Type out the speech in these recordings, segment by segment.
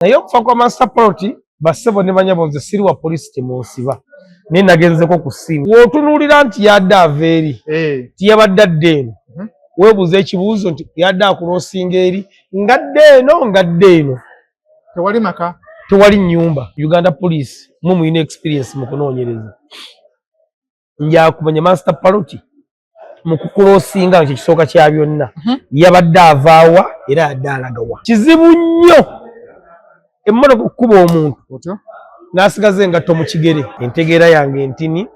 naye okufa kwa Master Plot bassebo ne banyabo nze siri wa police temunsiba naye nagenzeko ku ssimu w'otunuulira nti yadde ava eri tiyabadde adde eno weebuuza ekibuuzo nti yadde akuloosinga eri ngadde eno tewali maka tewali nnyumba. Uganda Police mwe muyina experience mu kunoonyereza njakumanya Master Plot mu kukuloosinga kye kisooka kya byonna yabadde avaawa era yadde alagawa. Kizibu nnyo emmotoka okkuba omuntu n'asigaza engatto mu kigere. Entegeera yange ntini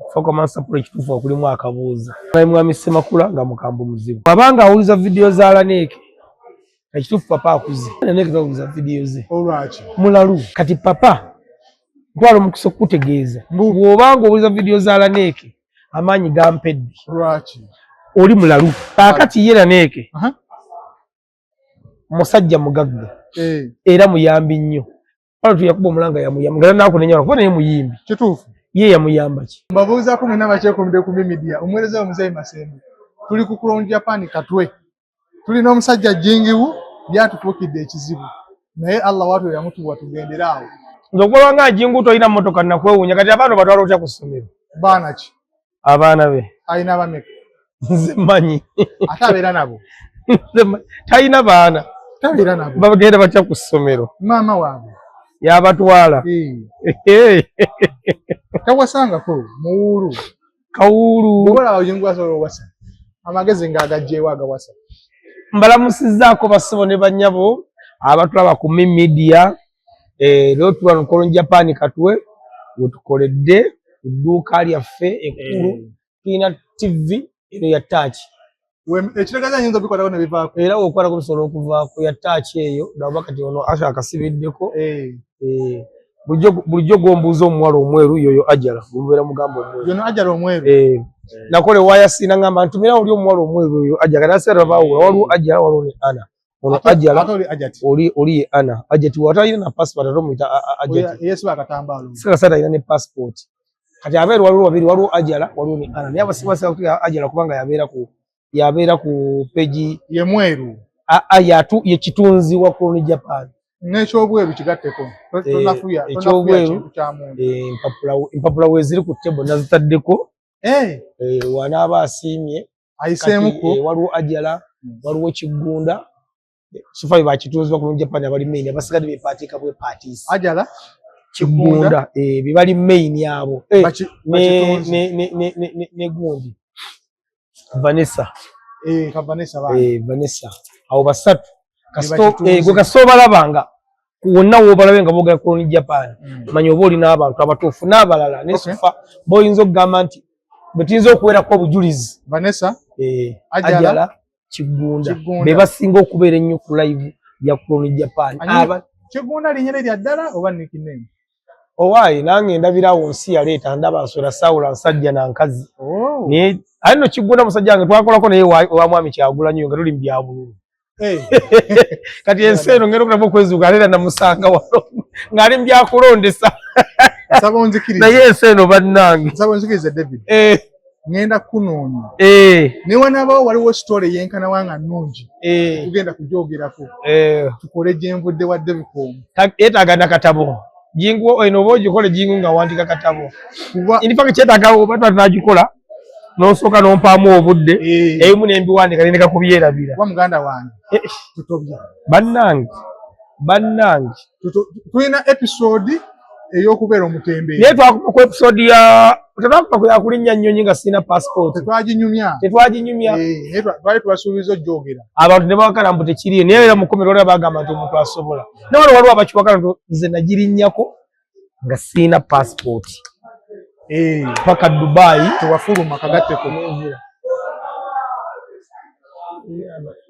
okufa kwa Master Plot ekituufu okulimu akabuuza. Mwami Ssemakula nga mukambwe muzibu abanga awuliza vidiyo za Laneke ekituufu papa akuze Laneke tawuliza vidiyo ze mulalu kati papa ntwala omukisa okukutegeeza bw'obanga owuliza vidiyo za Laneke amaanyi gampedde oli mulalu kaakati ye Laneke musajja mugagga era muyambi nnyo Plot yakuba omulanga yamuyamba ngala nakunenya kuba naye muyimbi kituufu ye yamuyamba ki mbabuuzaako mwena bakyekomide ku media omuweereza omuzeyi Masembe tuli ku Clone Japan Katwe tulina omusajja jingiwu byatutuukidde ekizibu naye Allah watu yamutuwa tugendera awo nze okuba nga jingu tolina mmotoka nakwewuunya kati abaana batwala otya ku ssomero baana ki abaana be alina bameka nze mmanyi ate abeera nabo talina baana tabeera nabo bagenda batya ku ssomero maama waabwe yabatwala tawasangako muwulu kawulu obola awujingu asobola owasa amagezi ng'agajjeewo agawasa. Mbalamusizzaako bassebo ne bannyabo abatulaba ku media lero tuba mu Clone Japan Katwe wetukoledde ku dduuka lyaffe ekkulu tulina TV eno ya touch ekitegeeza nyinza bikwatako ne bivaako era okwatako bisobola okuvaako ya touch eyo ndaba kati ono Asha akasibiddeko bulijjo gombuuza omuwala omweru yoyo Ajala mubeera mugamba omweru yono Ajala omweru nakole waya sina ngamba ntumira oli omuwala omweru oyo Ajala nasera baawula waliwo Ajala waliwo ne Ana ono Ajala oli ye Ana Ajati watalina na passport ate omuyita Ajati yesu akatambaalo sikasata alina ne passport kati abeeru waliwo babiri waliwo Ajala waliwo ne Ana naye abasibasira kutya Ajala kubanga yabeera ku peji ye mweru yatu ye kitunzi wa Clone Japan n'ekyobweru kigatteko tonafuya ekyobweru empapula weziri ku table nazitaddeko wanaaba asiimye ayiseemuko waliwo Ajala waliwo Kigunda Sifai bakitunzi wa Clone Japan abali main abasigadde bepaatiika bwe parties Ajala Kigunda bibali main abo ne gundi Vanessa Vanessa abo basatu gwe kasooba labanga wonna w'obalabe nga boogera Clone Japan manya oba olina abantu abatuufu n'abalala nesufa boyinza okugamba nti bwe tuyinza okuweerako obujulizi Vanessa Ajala Kigunda be basinga okubeera ennyo ku live ya Clone Japan Kigunda linnya lya ddala oba nickname owaayi nange ndabirawo nsi yaleeta ndaba nswera sawula nsajja na nkazi naye ali no Kigunda musajja wange twakolako naye wa mwami Kyagulanyi nga tuli mu bya bululu kati ensi eno ngenda okulaba okwezuuka ate era namusanga wano ng'ali mu byakulondesa naye ensi eno bannange nzikirize David ngenda kunoonya newanaabawo waliwo story yenkana wanga nnungi tugenda kujoogerako tukole gyenvudde wadde bikoomu yeetaaga na katabo jingu eno oba ogikole jingu nga wandika katabo inifaka kyetaaga oba tunagikola n'osooka n'ompaamu obudde ebimu n'embiwandika nendeka kubyerabira kuba muganda wange tutobya bannange tulina episode ey'okubeera omutembeeri naye twakoma ku episode tetwakoma ku yakulinnya nnyonyi nga sirina passport tetwaginyumya twali tubasuubiza ojjoogera abantu ne bawakana mbu tekiriyo naye era mukomero olaba bagamba nti omuntu asobola naye waliwo abakiwakana nti nze nagirinnyako nga sirina passport paka Dubai tewafuluma kagatteko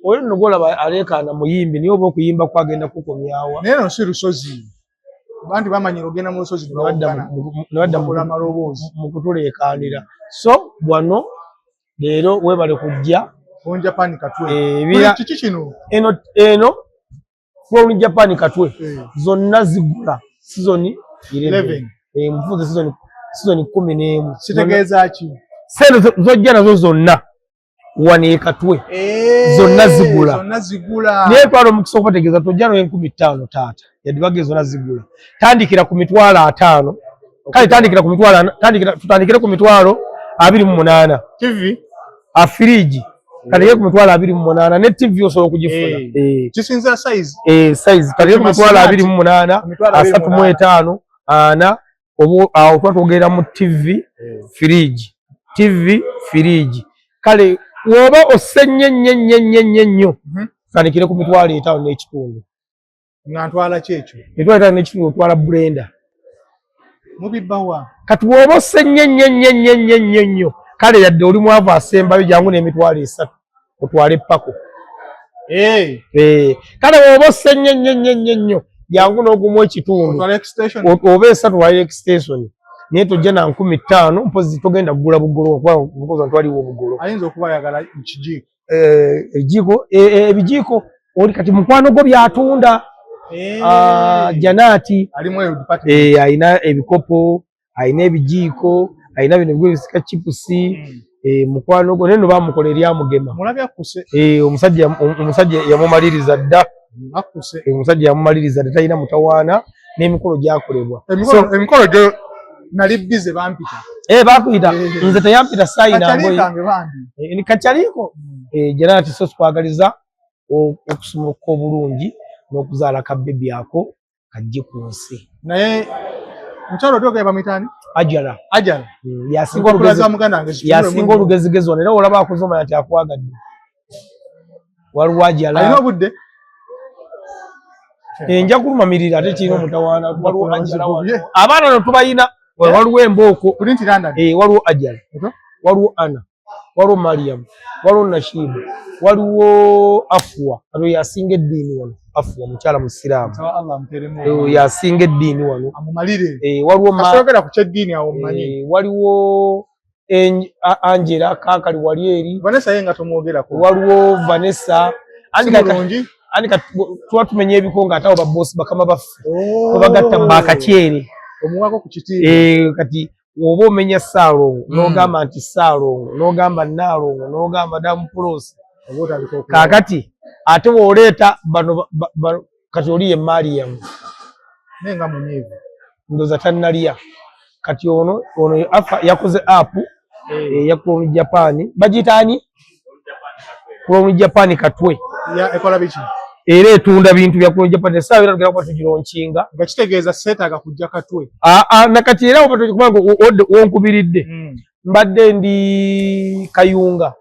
oyo nno gwolaba aleekaana muyimbi naye oba okuyimba kwagenda kukomyawa naye no si lusozi bantu bamanyira ogenda mu lusozi newadda mu kutuleekaanira so wano leero weebale kujja Clone Japan Katwe kiki kino eno Clone Japan Katwe zonna zigula sizoni 11 mufunze sizoni 11 kitegeeza ki sente zojja nazo zonna wano Katwe zonna zigula naye twala omukisa okubategeeza tojjano 15,000 taata yadibage zonna zigula tandikira ku mitwalo 5 kale tutandikire ku mitwalo 28 TV afiriji kale ku mitwalo 28 ne TV osobola okugifuna kisinza size size kale ku mitwalo 28 35 ana obo awo twatogera mu TV firiji kale woba osenye nnyo tandikire ku mitwalo 5 n'ekitundu nga ntwala kyekyo mitwalo 5 n'ekitundu otwala blender mubibbawa kati woba osenye nnyo kale yadde oli mwavu asembayo jangu n'emitwalo 3 otwale pako kale woba osenye nnyo jangu n'ogumu ekitundu oba 3 wali extension naye tojja na 15,000 mpozi togenda kugula bugolo kuba twaliwo obugolo ayinza okuba ayagala ekijiiko ebijiiko oli kati mukwano gwo byatunda Janaati ayina ebikopo ayina ebijiiko ayina bino ebisika chipusi mukwano gwo neno bamukola eryamugema omusajja yamumaliriza dda omusajja yamumaliriza dda talina mutawaana n'emikolo gyakolebwa emikolo gyo nali bize bampita bakuyita nze teyampita sayina ngoye kacyaliko Janaati so twagaliza okusumuluka obulungi n'okuzaala ka bebi ako kajje ku nsi naye mukyalo togeba bamwitani Ajala yasinga olugezigezi wano era olaba akuzomanya nti akwagadde waliwo Ajala alina obudde nja kulumamirira ate kirina omutawaana waliwo Ajala abaana no tubayina waliwo Embooko waliwo Ajala waliwo Ana waliwo Mariam waliwo Nashiba waliwo Afwa alo yasinga eddiini wano Afwa mukyala musiraamu yasinga eddiini wano waliwo Angela Kakali wali eri waliwo Vanessa tuba tumenya ebikonga ate abo baboosi bakama baffe babagatta mbakakyere kati woba omenya Ssaalongo n'ogamba nti Ssaalongo n'ogamba Nnaalongo n'ogamba Damupulosi kaakati ate woleeta bano kati oli ye Mariam nenga munyeevu ndoza tannalya kati ono yakoze app yakola Japan bagitaani kulo Japan Katwe ekola biki era etunda bintu bya Japan sawa era ngera tugironkinga nga kitegeeza seetaaga kujja Katwe nakati era kubanga wonkubiridde mbadde ndi Kayunga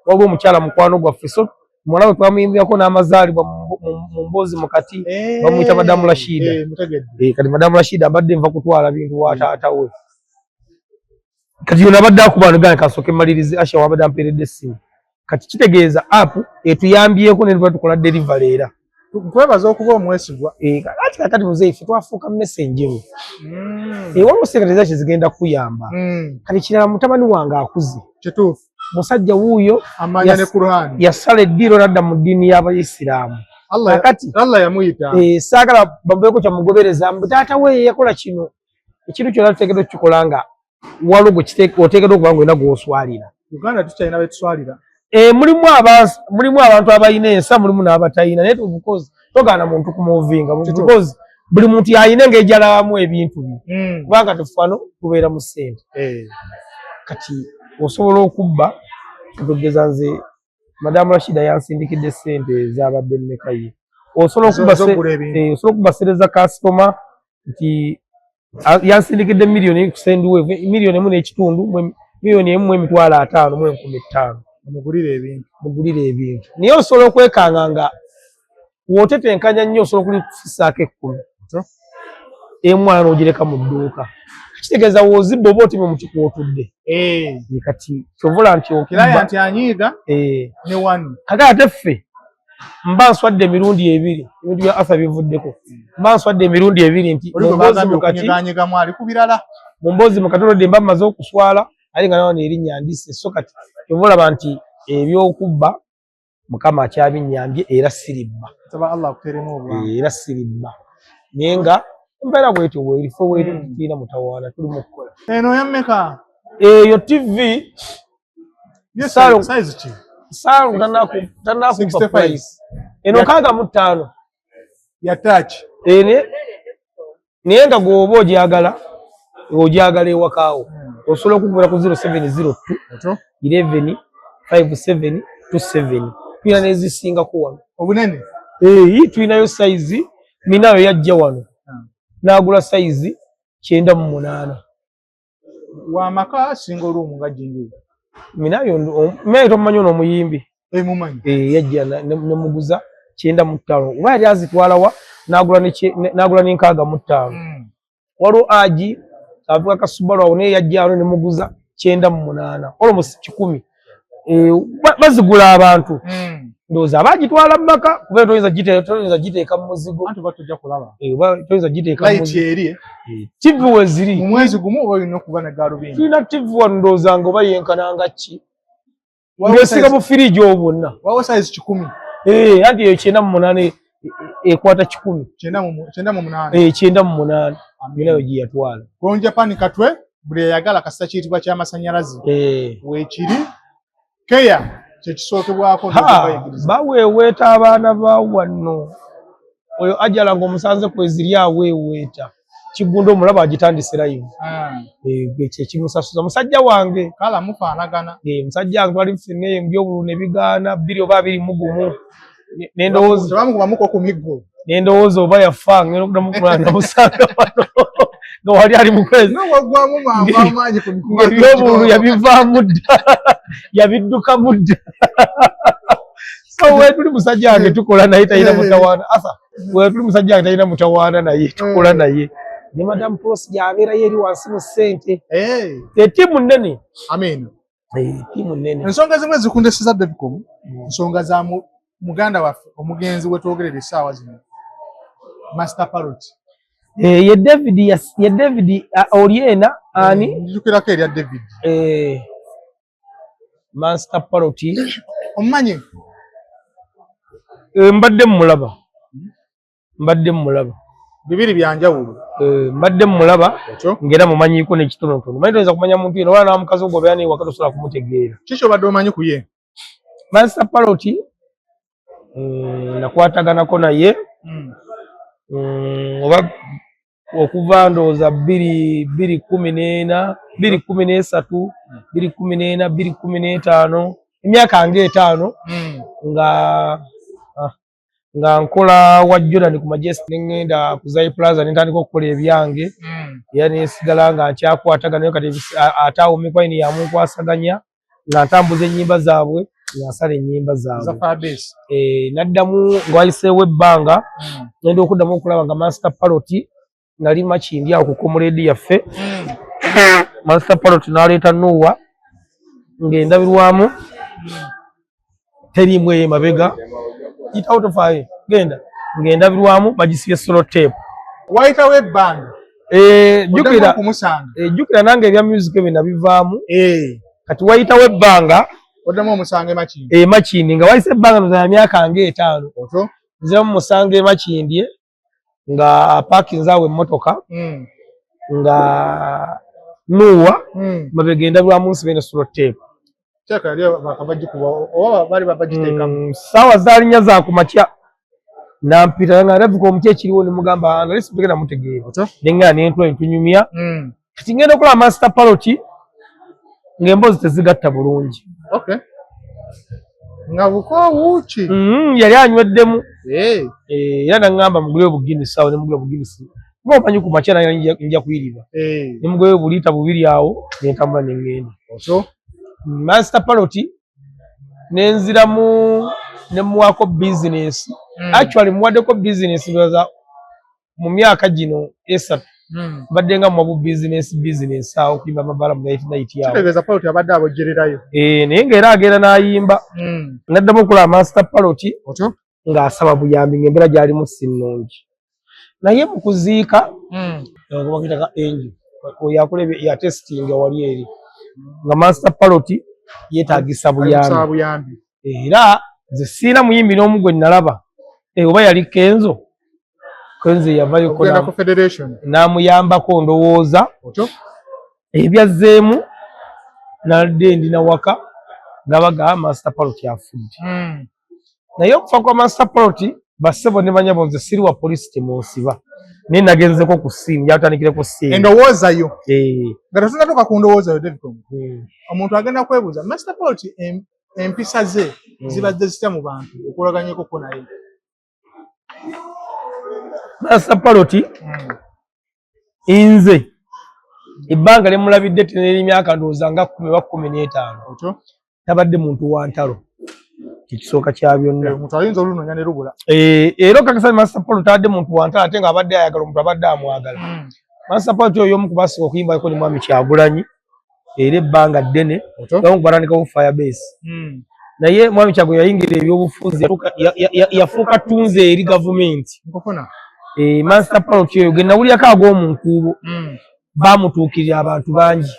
waliwo omukyala mukwano gwaffe so mwana twamuyimbyako n'amazaalibwa mu Mboozi mukati bamuyita Madamu Rashida kati Madamu Rashida abadde nva kutwala bintu wa taata we kati yona abadde akubanagana kasooke malirize Asha wabadde ampeeredde essimu kati kitegeeza app etuyambyeko ne tukola delivery era twebaza okuba omwesigwa kati muzeeyi ffe twafuuka messengeru waliwo sekretariza kizigenda kuyamba kati kirala mutabani wange akuze kituufu musajja wuuyo amanya ne Qur'an yasala eddiiro nadda mu ddiini y'Abayisiraamu kati Allah yamuyita saagala bamubeeko kyamugobereza mbu taata we yakola kino ekintu kyonna tuteekeddwa tukikola nga waliwo oteekeddwa okuba nga olina gw'oswalira Uganda tukyalina betuswalira mulimu abantu abalina ensa mulimu n'abatalina naye togaana muntu kumuvinga because buli muntu yalina engeri gy'alabamu ebintu bye kubanga tufano tubeera mu ssente kati osobola okubba tugeza nze Madamu Rashida yansindikidde ssente ezabadde mmeka ye osobola okubba sereza kasitoma nti yansindikidde miliyoni kusendiwe miliyoni 1.5 miliyoni 1.5 mu 15,000 mugulire ebintu naye osobola okwekanga nga wootetenkanya nnyo osobola okulifisaako 10 emwana ogireka mu dduuka kitegeeza wozibba oba otime mu kikwotudde kati kyovula nti okiraya nti anyiiga ne wani kati ate ffe mba nswadde emirundi 2 ebintu bya afa bivuddeko mba nswadde emirundi 2 nti mu Mboozi mukati olwedde mba mmaze okuswala ate nga nawo erinnya ndise so kati kyovulaba nti ebyokubba Mukama akyabinnyambye era siribba era siribba naye nga mbeera bwetyo bwerifo bweri tulina mutawaana tuli mu kukola eno yammeka eyo TV Sangu tanakupa price. Eno kaga mu 5 ya touch. Nienda gwoba ojagala ewakaawo. Osobola okugula ku 0702 11 57 27. Tulina n'ezisingako wano. Obunene? Tulinayo size minayo yajja wano. N'agula size 98. Wamaka single room nga jingi. Minayo mmeyo tomanyi ono omuyimbi. Mumanyi. Yajja nemuguza 95. Oba yali azitwala wa n'agula n'enkaaga mu 5. Waliwo Aji avuga ka Subaru awo naye yajja wano nemuguza 98. Almost 10. Bazigula abantu. Ndowooza abagitwala mmaka kuba toyinza giteeka mu muzigo. Anti batujja kulaba. Toyinza giteeka mu muzigo. Light eri. TV we ziri. Mu mwezi gumu oba olina okuba ne gaalubindi. Tulina TV wano ndowooza nga oba yenkananga ki. Ng'esiga mu firiji obwo bwonna. Waliwo size 10. Anti eyo 98 ekwata 10. 98. 98. Minayo gye yatwala. From Japan katwe buli eyagala kasita kiyitibwa ky'amasannyalaze. Weekiri keya kyekisookebwako baweeweeta abaana ba wano. Oyo ajala ng'omusanze kweziri aweeweeta. Kigunda omulaba agitandise live. Kyekimusasuza musajja wange. Kala mufaanagana. Musajja wange twali tufune ebyobululu ne bigaana 2 oba 21. N'endowooza tebamukubamuko ku miggo. N'endowooza oba yafa ngenda okuddamu kulanga musanga wano. Nga wali ali mu kwezi. Wagwamu mangu amaanyi ku mikuba. Ebyobululu yabivaamu dda. Yabiddukamu dda. So weetuli musajja wange tukola naye talina mutawaana. Weetuli musajja wange talina mutawaana naye tukola naye. Ne Madam Pross gy'abeera yeri wansi mu ssente. Ttiimu nnene. Amen. Ttiimu nnene. Ensonga zimwe zikundesiza Devcom. Ensonga za muganda waffe omugenzi we twogerera essaawa zino. Master Parrot. Ye David Oliena ani? Njukirako erya David. Master Parrot. Omumanyi? Mbadde mulaba. Bibiri byanjawulo. Mbadde mulaba ngera mumanyiiko n'ekitonotono. Manyi toyinza kumanya muntu yeno wala n'omukazi ogobeera naye waka tosobola kumutegeera. Kiki obadde omanyi ku ye? Master Parrot nakwataganako naye oba okuva ndowooza 2014, 2013, 2014, 2015 emyaka nga 5 nga nkola wa Jordan ku Majestic ngenda ku Zai Plaza nentandika okukola ebyange era nesigala nga nkyakwatagana naye kati ataawo mikwaini yamunkwasaganya nga ntambuza ennyimba zaabwe nasala ennyimba zaabwe. Naddamu ng'wayiseewo ebbanga ngenda okuddamu okulaba nga Master Parrot nali makindi awo ku Comrade yaffe. Master Parrot n'aleeta Noah ng'endabirwamu teriimu eyo emabega yitawo tofaayo genda ng'endabirwamu bagisibye solo tape. Wayitawo ebbanga. Jjukira nange ebya music ebyo nabivaamu. Kati wayitawo ebbanga oddamu omusange Makindi. Makindi nga wayise ebbanga nozanya myaka nga 5. Nziramu musange Makindi nga parkinze awo emmotoka nga Noah mabega endabirwamu nsibe ne solo tape. Sawa zaalinya za kumakya nampita nga ndavuga omuky ekiriwo ne mugamba nalisi tugenda mutegeera nenga nentwa entunyumya kati ngenda okola Master Parrot ng'emboozi tezigatta bulungi. Nga bukoowuki yali anyweddemu era naŋŋamba mugule Buginisi awo ne mugula Buginisi nga omanyi ku makya naye nja kuyiriba ne mugule buliita 2 awo nentambula ne ŋŋenda. Master Parrot nenziramu ne muwaako business. Actually muwaddeko business ndowooza mu myaka gino 3 badde nga mu business awo kuyimba amabala mu night yawo. Kitegeeza Parrot abadde abojjererayo. Naye ng'era agenda n'ayimba. Naddamu okulaba Master Parrot ng'asaba buyambi ng'embeera gy'alimu si nnungi. Naye mu kuziika bakitaka Angel yakola ya testing wali eri nga Master Parrot yeetaagisa buyambi. Era nze siina muyimbi n'omu gwe nalaba oba yali Kenzo yavayo n'amuyambako ndowooza ebyazzeemu nadde ndina waka gabaga Master Parrot afudde. Naye okufa kwa Master Parrot bassebo ne banyabo nze siri wa police temunsiba. Ne nagenzeko ku ssimu yatandikire ku ssimu. Endowooza yo. Nga tunatoka ku ndowooza yo David. Omuntu agenda kwebuuza Master Parrot empisa ze zibadde zitya mu bantu okulaganyeko ko naye. Master Parrot inze ebbanga lyemulabidde n'emyaka ndowooza nga 10 oba 15 tabadde muntu wa ntalo ekisooka kya byonna. Omuntu ayinza olunoonya ne lubula. Era okakasa Master Parrot tabadde muntu wa ntalo ate nga abadde ayagala omuntu abadde amwagala. Master Parrot oyo omu ku basinga okuyimbayiko ne Mwami Kyagulanyi era ebbanga ddene omu batandikawo Firebase. Naye Mwami Kyagulanyi yayingira ebyobufuzi yafuuka ttunze eri gavumenti. Master Parrot oyo ge nawulyako ag'omunkuubo baamutuukirira abantu bangi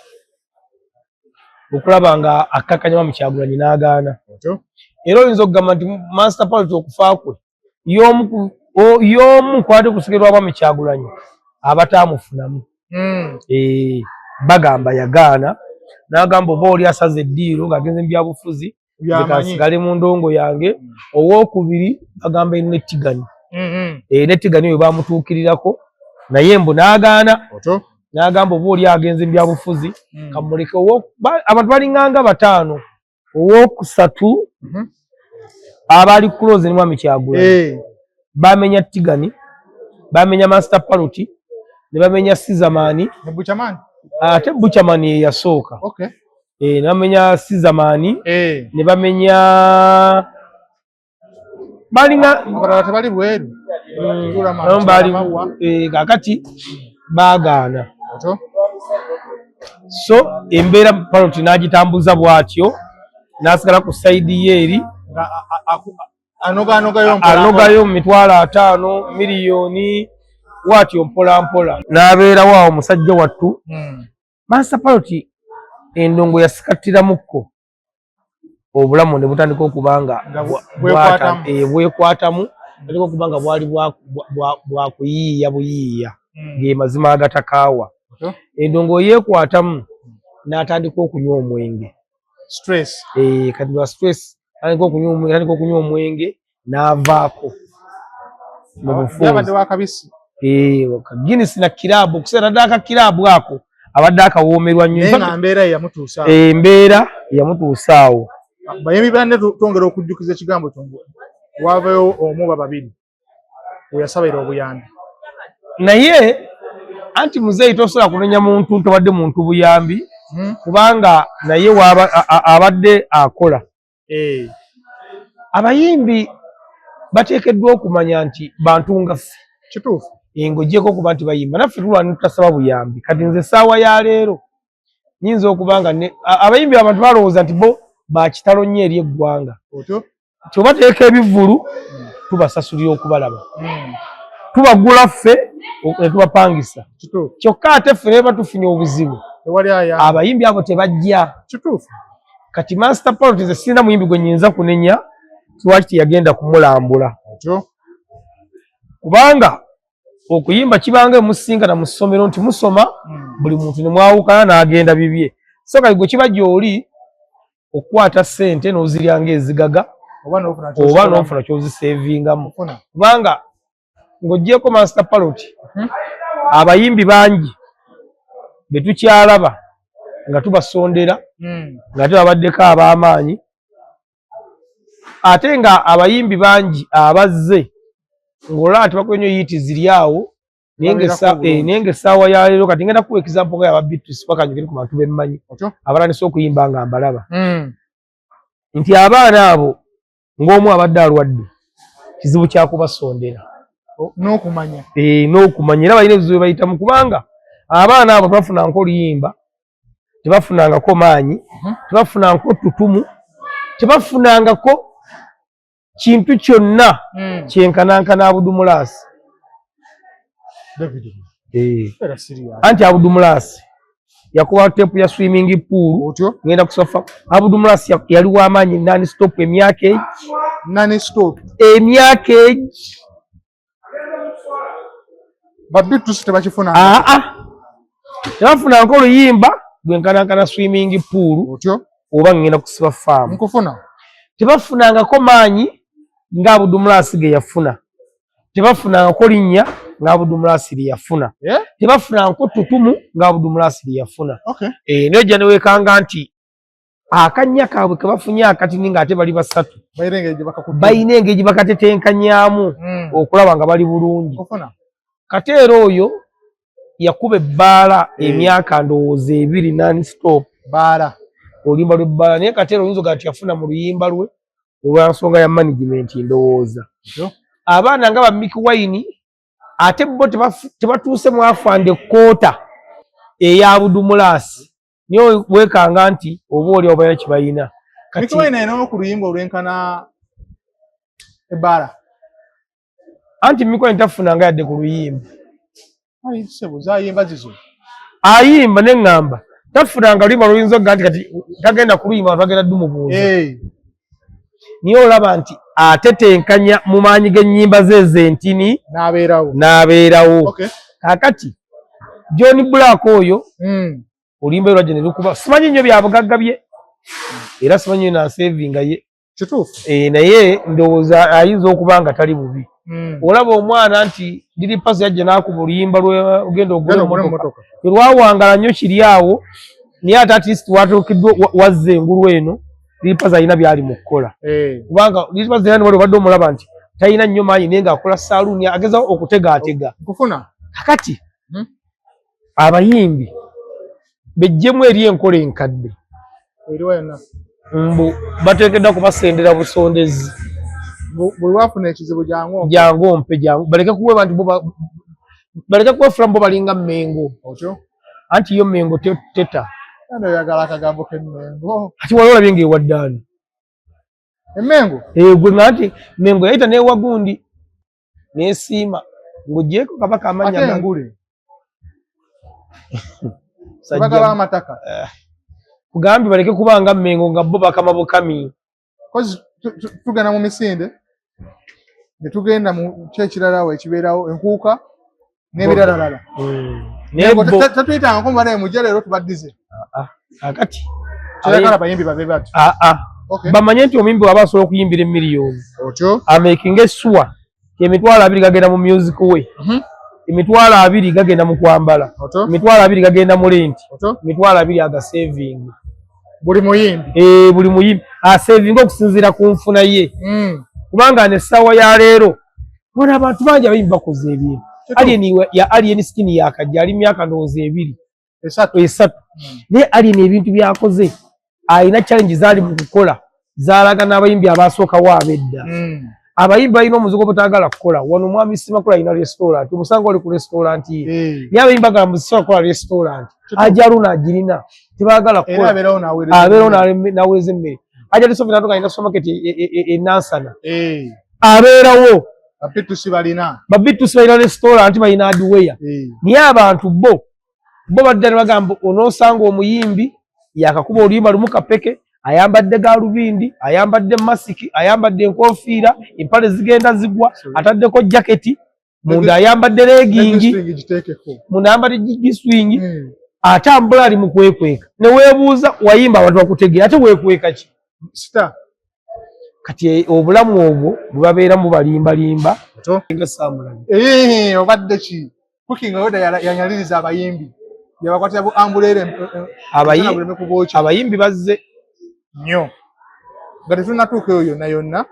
okulaba nga akkakkanya Mwami Kyagulanyi n'agaana. Era oyinza okugamba nti Master Parrot okufa kwe y'omu kwate kusigerwa Mwami Kyagulanyi abataamufunamu. Bagamba yagaana n'agamba oba oli asaze eddiiro ng'agenze mu byabufuzi bikasigale mu ndongo yange. Owookubiri bagamba Nettigani. Nettigani oyo baamutuukirirako naye mbu n'agaana n'agamba oba oli agenze mu byabufuzi kamuleke. Abantu balinganga 5. Owookusatu abaali close ne Mwami Kyagulanyi baamenya Tigani, baamenya Master Parrot ne bamenya Sizamani ne Buchaman. Ate Buchaman ye yasooka. Ne bamenya Sizamani ne bamenya balinga abalala tebali bweru. Kakati baagaana. So embeera Parrot n'agitambuza bw'atyo n'asigala ku sayidi yeeri anogayo mu 5 miliyoni bw'atyo mpola mpola n'abeerawo awo musajja wattu. Master Parrot endongo yasikattiramukko obulamu ne butandika okuba nga bwekwatamu butandika okuba nga bwali bwakuyiiya buyiiya ge mazima agatakaawa. Endongo yeekwatamu n'atandika okunywa omwenge. Kati lwa stress atandika okunywa omwenge n'avaako mu bufunze. Guinness na kiraabu okuseera ddala akakiraabu ako abadde akawoomerwa nnyo. Embeera yamutuusa awo. Bayimbi banne twongera okujjukiza ekigambo kyo waabayo omu oba babiri weyasabira obuyambi. Naye anti muzeeyi tosobola kunenya muntu tobadde muntu buyambi kubanga naye abadde akola. Abayimbi bateekeddwa okumanya nti bantu nga ffe. Kituufu. Ng'oggyeko okuba nti bayimba naffe tulwana tutasaba buyambi. Kati nze essaawa ya leero nyinza okuba nga abayimbi abantu balowooza nti bo bakitalo nnyo eri eggwanga. Kyobateeka ebivvulu tubasasulira okubalaba. Tubagula ffe ne tubapangisa. Kyokka ate ffe ne batufunye obuzibu abayimbi abo tebajja. Kati Master Parrot nze sirina muyimbi gwe nnyinza kunenya lwaki teyagenda kumulambula. Kubanga okuyimba kibanga emusinga na mu ssomero nti musoma buli muntu ne mwawukana n'agenda bibye. So kati gwe kiba gy'oli okukwata ssente n'oziryanga ezigaga oba n'ofuna ky'oziseevingamu. Kubanga ng'oggyeko Master Parrot abayimbi bangi be tukyalaba nga tubasondera nga tebabaddeko ab'amaanyi ate nga abayimbi bangi abazze ng'olaba tebakola nnyo yiiti ziri awo naye ng'essaawa ya leero kati ngenda kuwa example nga yaba Beatrice paka njogere ku bantu bemmanyi abalandise okuyimba nga mbalaba nti abaana abo ng'omu abadde alwadde kizibu kya kubasondera n'okumanya era balina ebizibu bayitamu kubanga abaana abo tebafunangako oluyimba tebafunangako maanyi tebafunangako tutumu tebafunangako kintu kyonna kyenkanankana Abudumulaasi. Anti Abudumulaasi yakuba tepu ya swimming pool ngenda kusofa. Abudumulaasi yali w'amaanyi nani stop emyaka egi Babitusi tebafunangako oluyimba gwenkanankana swimming pool oba ngenda kusiba faamu tebafunangako maanyi nga Abudumulasi ge yafuna tebafunangako linnya nga Abudumulasi lye yafuna tebafunangako ttutumu nga Abudumulasi lye yafuna nojja ne weekanga nti akannya kaabwe ke bafunye akatini ng'ate bali basatu balina engeri gye bakatetenkanyaamu okulaba nga bali bulungi Kateera oyo yakuba ebbaala emyaka ndowooza 2 non-stop oluyimba lw'ebbaala naye Kateera oyinza ogaa nti yafuna mu luyimba lwe olwansonga ya management ndowooza abaana nga ba Mick Wine ate bo tebatuuse mu afande koota eya Abudumulasi niyo weekanga nti oba oli obalina kibalina Mick Wine ayina ku luyimba olwenkana ebbaala anti Mick Wine tafunanga yadde ku luyimba ayimba neŋŋamba tafunanga luyimba luyinza okugamba nti kati tagenda ku luyimba tagenda ddu mu buuza niye olaba nti atetenkanya mu maanyi g'ennyimba ze ez'entini n'abeerawo kaakati John Black oyo oluyimba lwajja ne lukuba simanyi nnyo bya bugagga bye era simanyi nnyo nanseevinga ye naye ndowooza ayinza okuba nga tali bubi olaba omwana nti liri paso yajja n'akuba oluyimba lwogenda ogul'emmotoka telwawangala nnyo kiri awo naye ate atist watuukiddwa wazza engulu eno liri paso alina byali mu kukola kubanga liri paso era niwali obadde omulaba nti talina nnyo maanyi naye ng'akola saaluuni agezaho okutegaatega kakati abayimbi bejjemu eri enkola enkadde mbu bateekeddwa kubasendera busondezi bwe wafuna ekizibu jangu ompe jangu baleke kuweba nti baleke kuwefulamu bo balinga Mengo anti yo Mengo teta ati wali olabye ng'ewaddaani gwe nga nti Mengo yayita n'ewa gundi n'esiima ng'ogyeko kabaka amanya kugambye baleke kubanga Mengo nga bo bakama bukami tugenda mu misinde ne tugenda mu kyekiralawo ekibeerawo enkuuka n'ebirala tatuyitangako mubanaye mujja leero tubaddize akati kyayagala bayimbi babe bati bamanye nti omuyimbi waba asobola okuyimbira emiliyoni amakinga essuwa emitwalo 2 gagenda mu music we emitwalo 2 gagenda mu kwambala emitwalo 2 gagenda mu lenti emitwalo 2 agasevingi buli muyimbi buli muyimbi asevinga okusinziira ku nfuna ye kubanga n'essaawa ya leero bona abantu bangi abayimbi bakoze ebintu Alien Skin yakajja ali myaka ndowooza 2 3 naye Alien ebintu byakoze alina challenge zaali mu kukola zaalaga n'abayimbi abaasookawo ab'edda abayimbi balina omuzigo butagala kukola wano omwami Simakula alina restaurant omusanga oli ku restaurant ye naye abayimbi bagala muzisobola kukola restaurant ajaluna agirina tebaagala kukola abeerawo n'aweereza emmere ajali sofi natuka alina supermarket enansana abeerawo babitusi balina restaurant balina adweya naye abantu bo badda ne bagamba onoosanga omuyimbi yakakuba oluyimba lumu kapeke ayambadde galubindi ayambadde masiki ayambadde enkofiira empale zigenda zigwa ataddeko jaketi munda ayambadde legingi munda ayambadde giswingi atambula ali mu kwekweka ne weebuuza wayimba abantu bakutegera ate weekweka ki kati obulamu obwo bwebabeeramu balimbalimba obadde ki Cooking Oda yanyaliriza abayimbi yabakwatira bu ambulere abayimbi bazze nnyo nga tetunatuuka eyo yonna yonna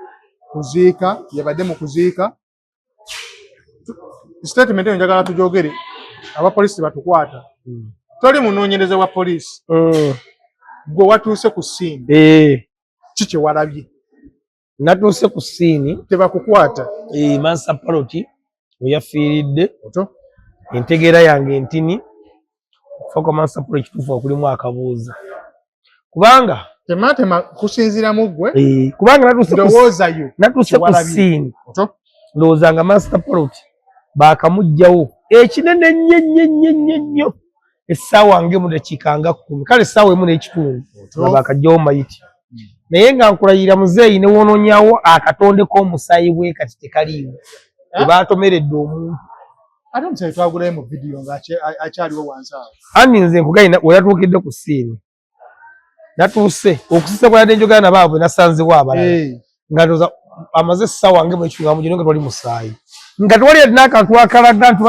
kuziika yabadde mu kuziika statement eyo njagala tujogere abapoliisi batukwata toli munoonyereza wa poliisi gwe watuuse ku ssiini kiki walabye natuuse ku ssiini tebakukwata Mansa Paroti weyafiiridde entegeera yange entini okufa Mansa Paroti kituufu okulimu akabuuza kubanga tematema kusinziira mu ggwe kubanga natuuse ku ssiini ndowooza nga Mansa Paroti baakamuggyawo ekinene nnyo essaawa ngemu dakiika nga 10 kale essaawa emu n'ekitundu nga baakagyawo mayiti naye nga nkulayira muzeeyi ne wonoonyawo akatonde k'omusaayi bwe kati tekaliiwo tebaatomeredde omuntu ate omusaayi twagulayo mu vidiyo ng'akyaliwo wansi awo ani nze nkugaina we yatuukidde ku ssiini natuuse okusisa kwa yadde njogera nabaabwe nasanzewo abalala nga ndoza amaze essaawa nge bwekitunga mugino nga twali musaayi nga tewali yadde n'akantu akalaga nti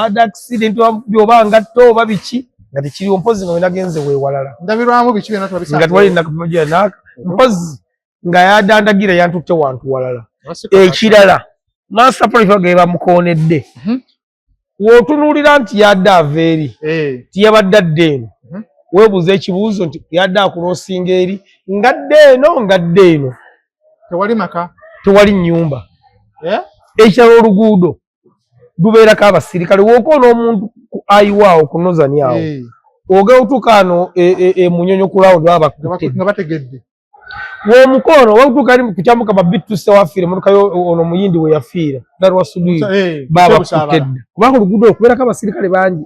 ada accident oba ngatto oba biki nga tekiriwo mpozi nga wenagenze weewalala ndabirwamu biki byonna twabisanze nga tewali naka mpozi nga yadandagira yantutte wantu walala ekirala master police ge bamukoonedde w'otunuulira nti yadde ava eri tiyabadde adde eno weebuuza ekibuuzo nti yadde akuloosinga eri ngadde eno tewali maka tewali nnyumba ekyalo oluguudo lubeerako abasirikale wookoona omuntu ayiwaawo kunozani awo ogera otuuka ano munyonyo kulawundi nga bategedde w'omukono wakutuuka ali kukyambuka babituse wafiire emotokayo ono muyindi we yafiira dalwa sudiri baba kutedda kubanga oluguudo okubeerako abasirikale bangi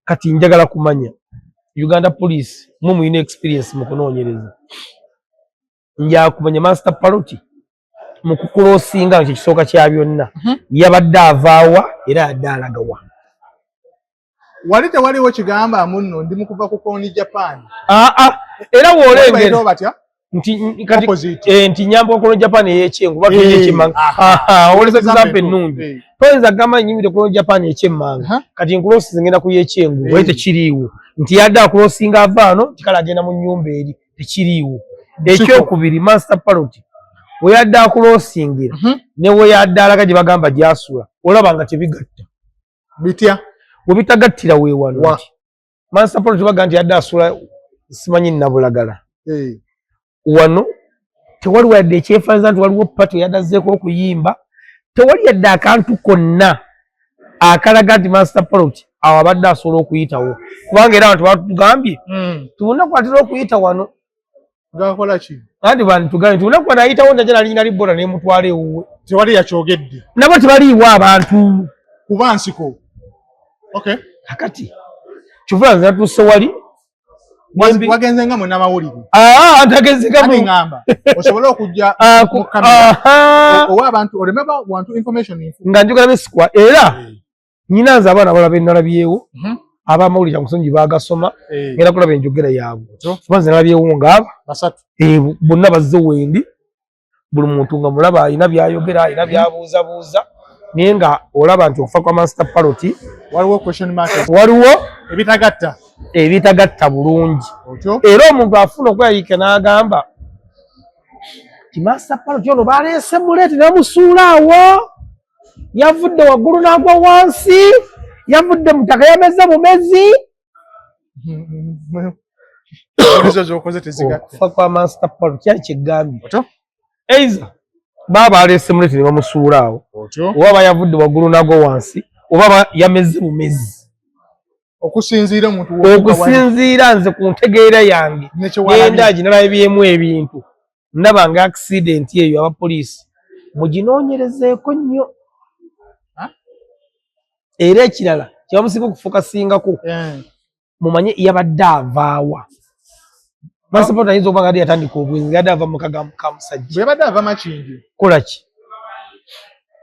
kati njagala kumanya Uganda Police muyina experience mu kunoonyereza njagala kumanya Master Paroti mu kukuloosinga ekyo kisooka kya byonna yabadde avaawa era yadde alagawa wali tewaliwo kigamba munno ndi mukuva ku Koni Japan era woolengera nti nyamba Koni Japan ey'ekyengo batuyinza ekyemmanga olesa example ennungi toyinza kugamba nnyimire Koni Japan ekyemmanga kati nkuloosi ngenda ku y'ekyengo wali tekiriiwo nti yadde akuloosinga avaano tikala agenda mu nnyumba eri tekiriiwo ekyokubiri Master Paroti we yadde akuloosingira ne we yadde alaga gye bagamba gy'asula olaba nga tebigatta bitya we bitagattira weewano nti Master Paroti baga nti yadde asula simanyi nnabulagala wano tewali wadde ekyefaanyiza nti waliwo pato yadde azzeeko okuyimba tewali yadde akantu konna akalaga nti Master Paroti awo abadde asobola okuyitawo kubanga era abantu batugambye tunakwatira okuyita wano gakola ki andi bantu tugambye tunakuba nayitawo naje nalina libbola nemutwala ewuwe tewali yakyogedde nabo tebaliiwo abantu kuba nsiko kakati kyovula nze natuuse wali wagenze nga munnamawulire ntagenze nga ngamba osobole okujja mu kamera owa abantu oleme bantu information nga njogera besikwa era nyina nze abaana balaba nalabyewo abamawulire musonji bagasoma ngenda kulaba enjogera yaabwe kuba nze nalabyewo ngaaba bonna bazze wendi buli muntu nga mulaba alina byayogera alina byabuuzabuuza naye nga olaba nti okufa kwa Master Paroti waliwo ebitagatta bulungi era omuntu afuna okweyayika n'agamba ti Master Paroti ono baleese muleete namusuula awo yavudde waggulu n'agwa wansi yavudde mutaka yameze bumezi okufa kwa Master Paroti kyali kyegambye eiza baba alese mulete ne bamusuula awo oba yavudde waggulu n'agwa wansi oba yameze bumezi okusinziira nze ku ntegeera yange yendaagi nalabyemu ebintu ndaba nga accident eyo abapoliisi muginoonyerezeeko nnyo era ekirala kyebamusinga okufokasingako mumanye yabadde avaawa Master Paroti ayinza okuba nga yadde yatandika obwenzi yadde ava mu kagamu ka musajja yabadde ava makindi kola ki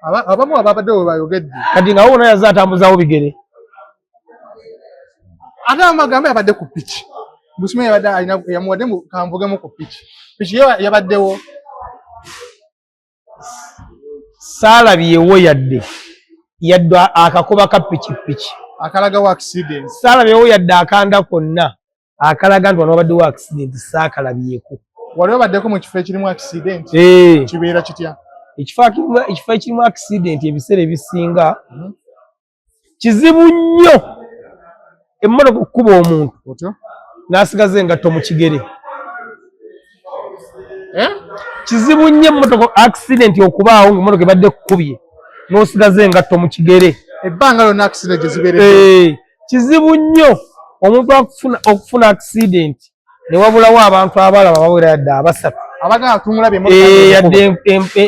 abamu ababadde we bayogedde kati nga wona yazze atambuzaawo bigere ate amagambo yabadde ku piki musime yabadde alina yamuwadde kanvugemu ku piki yabaddewo saalabyewo yadde akakoba ka pikipiki akalagawo accident saalabyewo yadde akanda konna akalaga nti wano wabaddewo accident saakalabyeko wali wabaddeko mu kifo ekirimu accident kibeera kitya ekifo ekirimu accident ebiseera ebisinga kizibu nnyo emmotoka okukuba omuntu n'asigaza engatto mu kigere kizibu nnyo emmotoka accident okubaawo ng'emmotoka ebadde ekkubye n'osigaza engatto mu kigere ebbanga lyonna accident gyezibeeredde kizibu nnyo omuntu okufuna accident ne wabulawo abantu abalaba bawera yadde abasatu yadde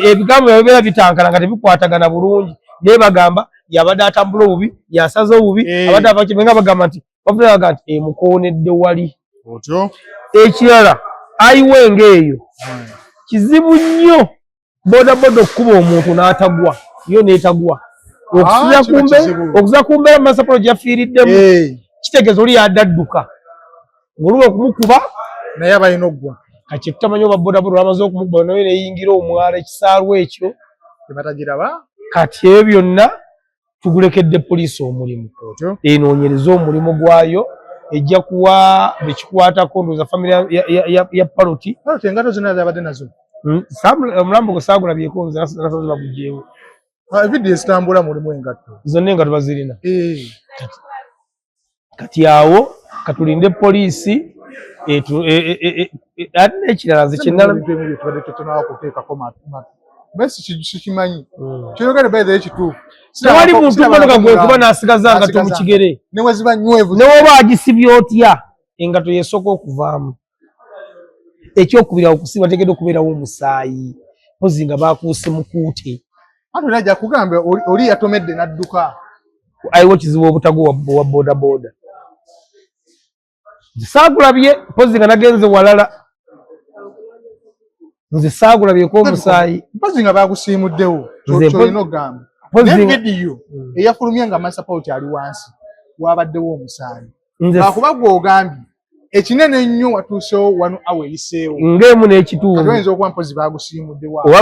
ebigambo byabeera bitankana nga tebikwatagana bulungi naye bagamba yabadde atambula obubi yasaza obubi abadde avakibenga bagamba nti bavuga nti emukoonedde wali ekirala ayiwenga eyo kizibu nnyo bodaboda okukuba omuntu n'atagwa yo n'etagwa okuza ku mbeera Master Paroti gyafiiriddemu kitegeeza oli yadde adduka ng'oluba okumukuba naye abalina oggwa kati tutamanyi oba bodaboda bamaze okumugba naye neyingira omwala ekisaalu ekyo tebatagiraba kati ebyo byonna tugulekedde poliisi omulimu enoonyereza omulimu gwayo ejja kuwa bekikwatako ndoza famire ya paloti engato zonna zabadde nazo omulambo gwe saagulabyeko nze nasaze bagugyewo vidiyo ezitambula mulimu engatto zonna engatto bazirina kati awo katulinde poliisi ate n'ekirala nze kyenalakuteekako basi sikimanyi kirogere bayiza ekituufu tewali muntu mmotoka gwe kuba n'asigaza ngatto mu kigere neweziba nywevu newoba agisibye otya engatto yesooka okuvaamu ekyokubira okusiba bateekeddwa okubeerawo omusaayi mpozi nga bakuuse mukuute ate najja kugamba oli yatomedde n'adduka ayiwo ekizibu obutago wa bodaboda nze saagulabye mpozi nga nagenze walala nze saagulabyeko omusaayi mpozi nga bagusiimuddewo kyolina ogamba nevidiyo eyafulumya nga masapoti ali wansi wabaddewo omusaayi lwakuba gwe ogambye ekinene ennyo watuusewo wano awo eyiseewo ng'emu n'ekitundu oyinza okuba mpozi bagusiimuddewo oba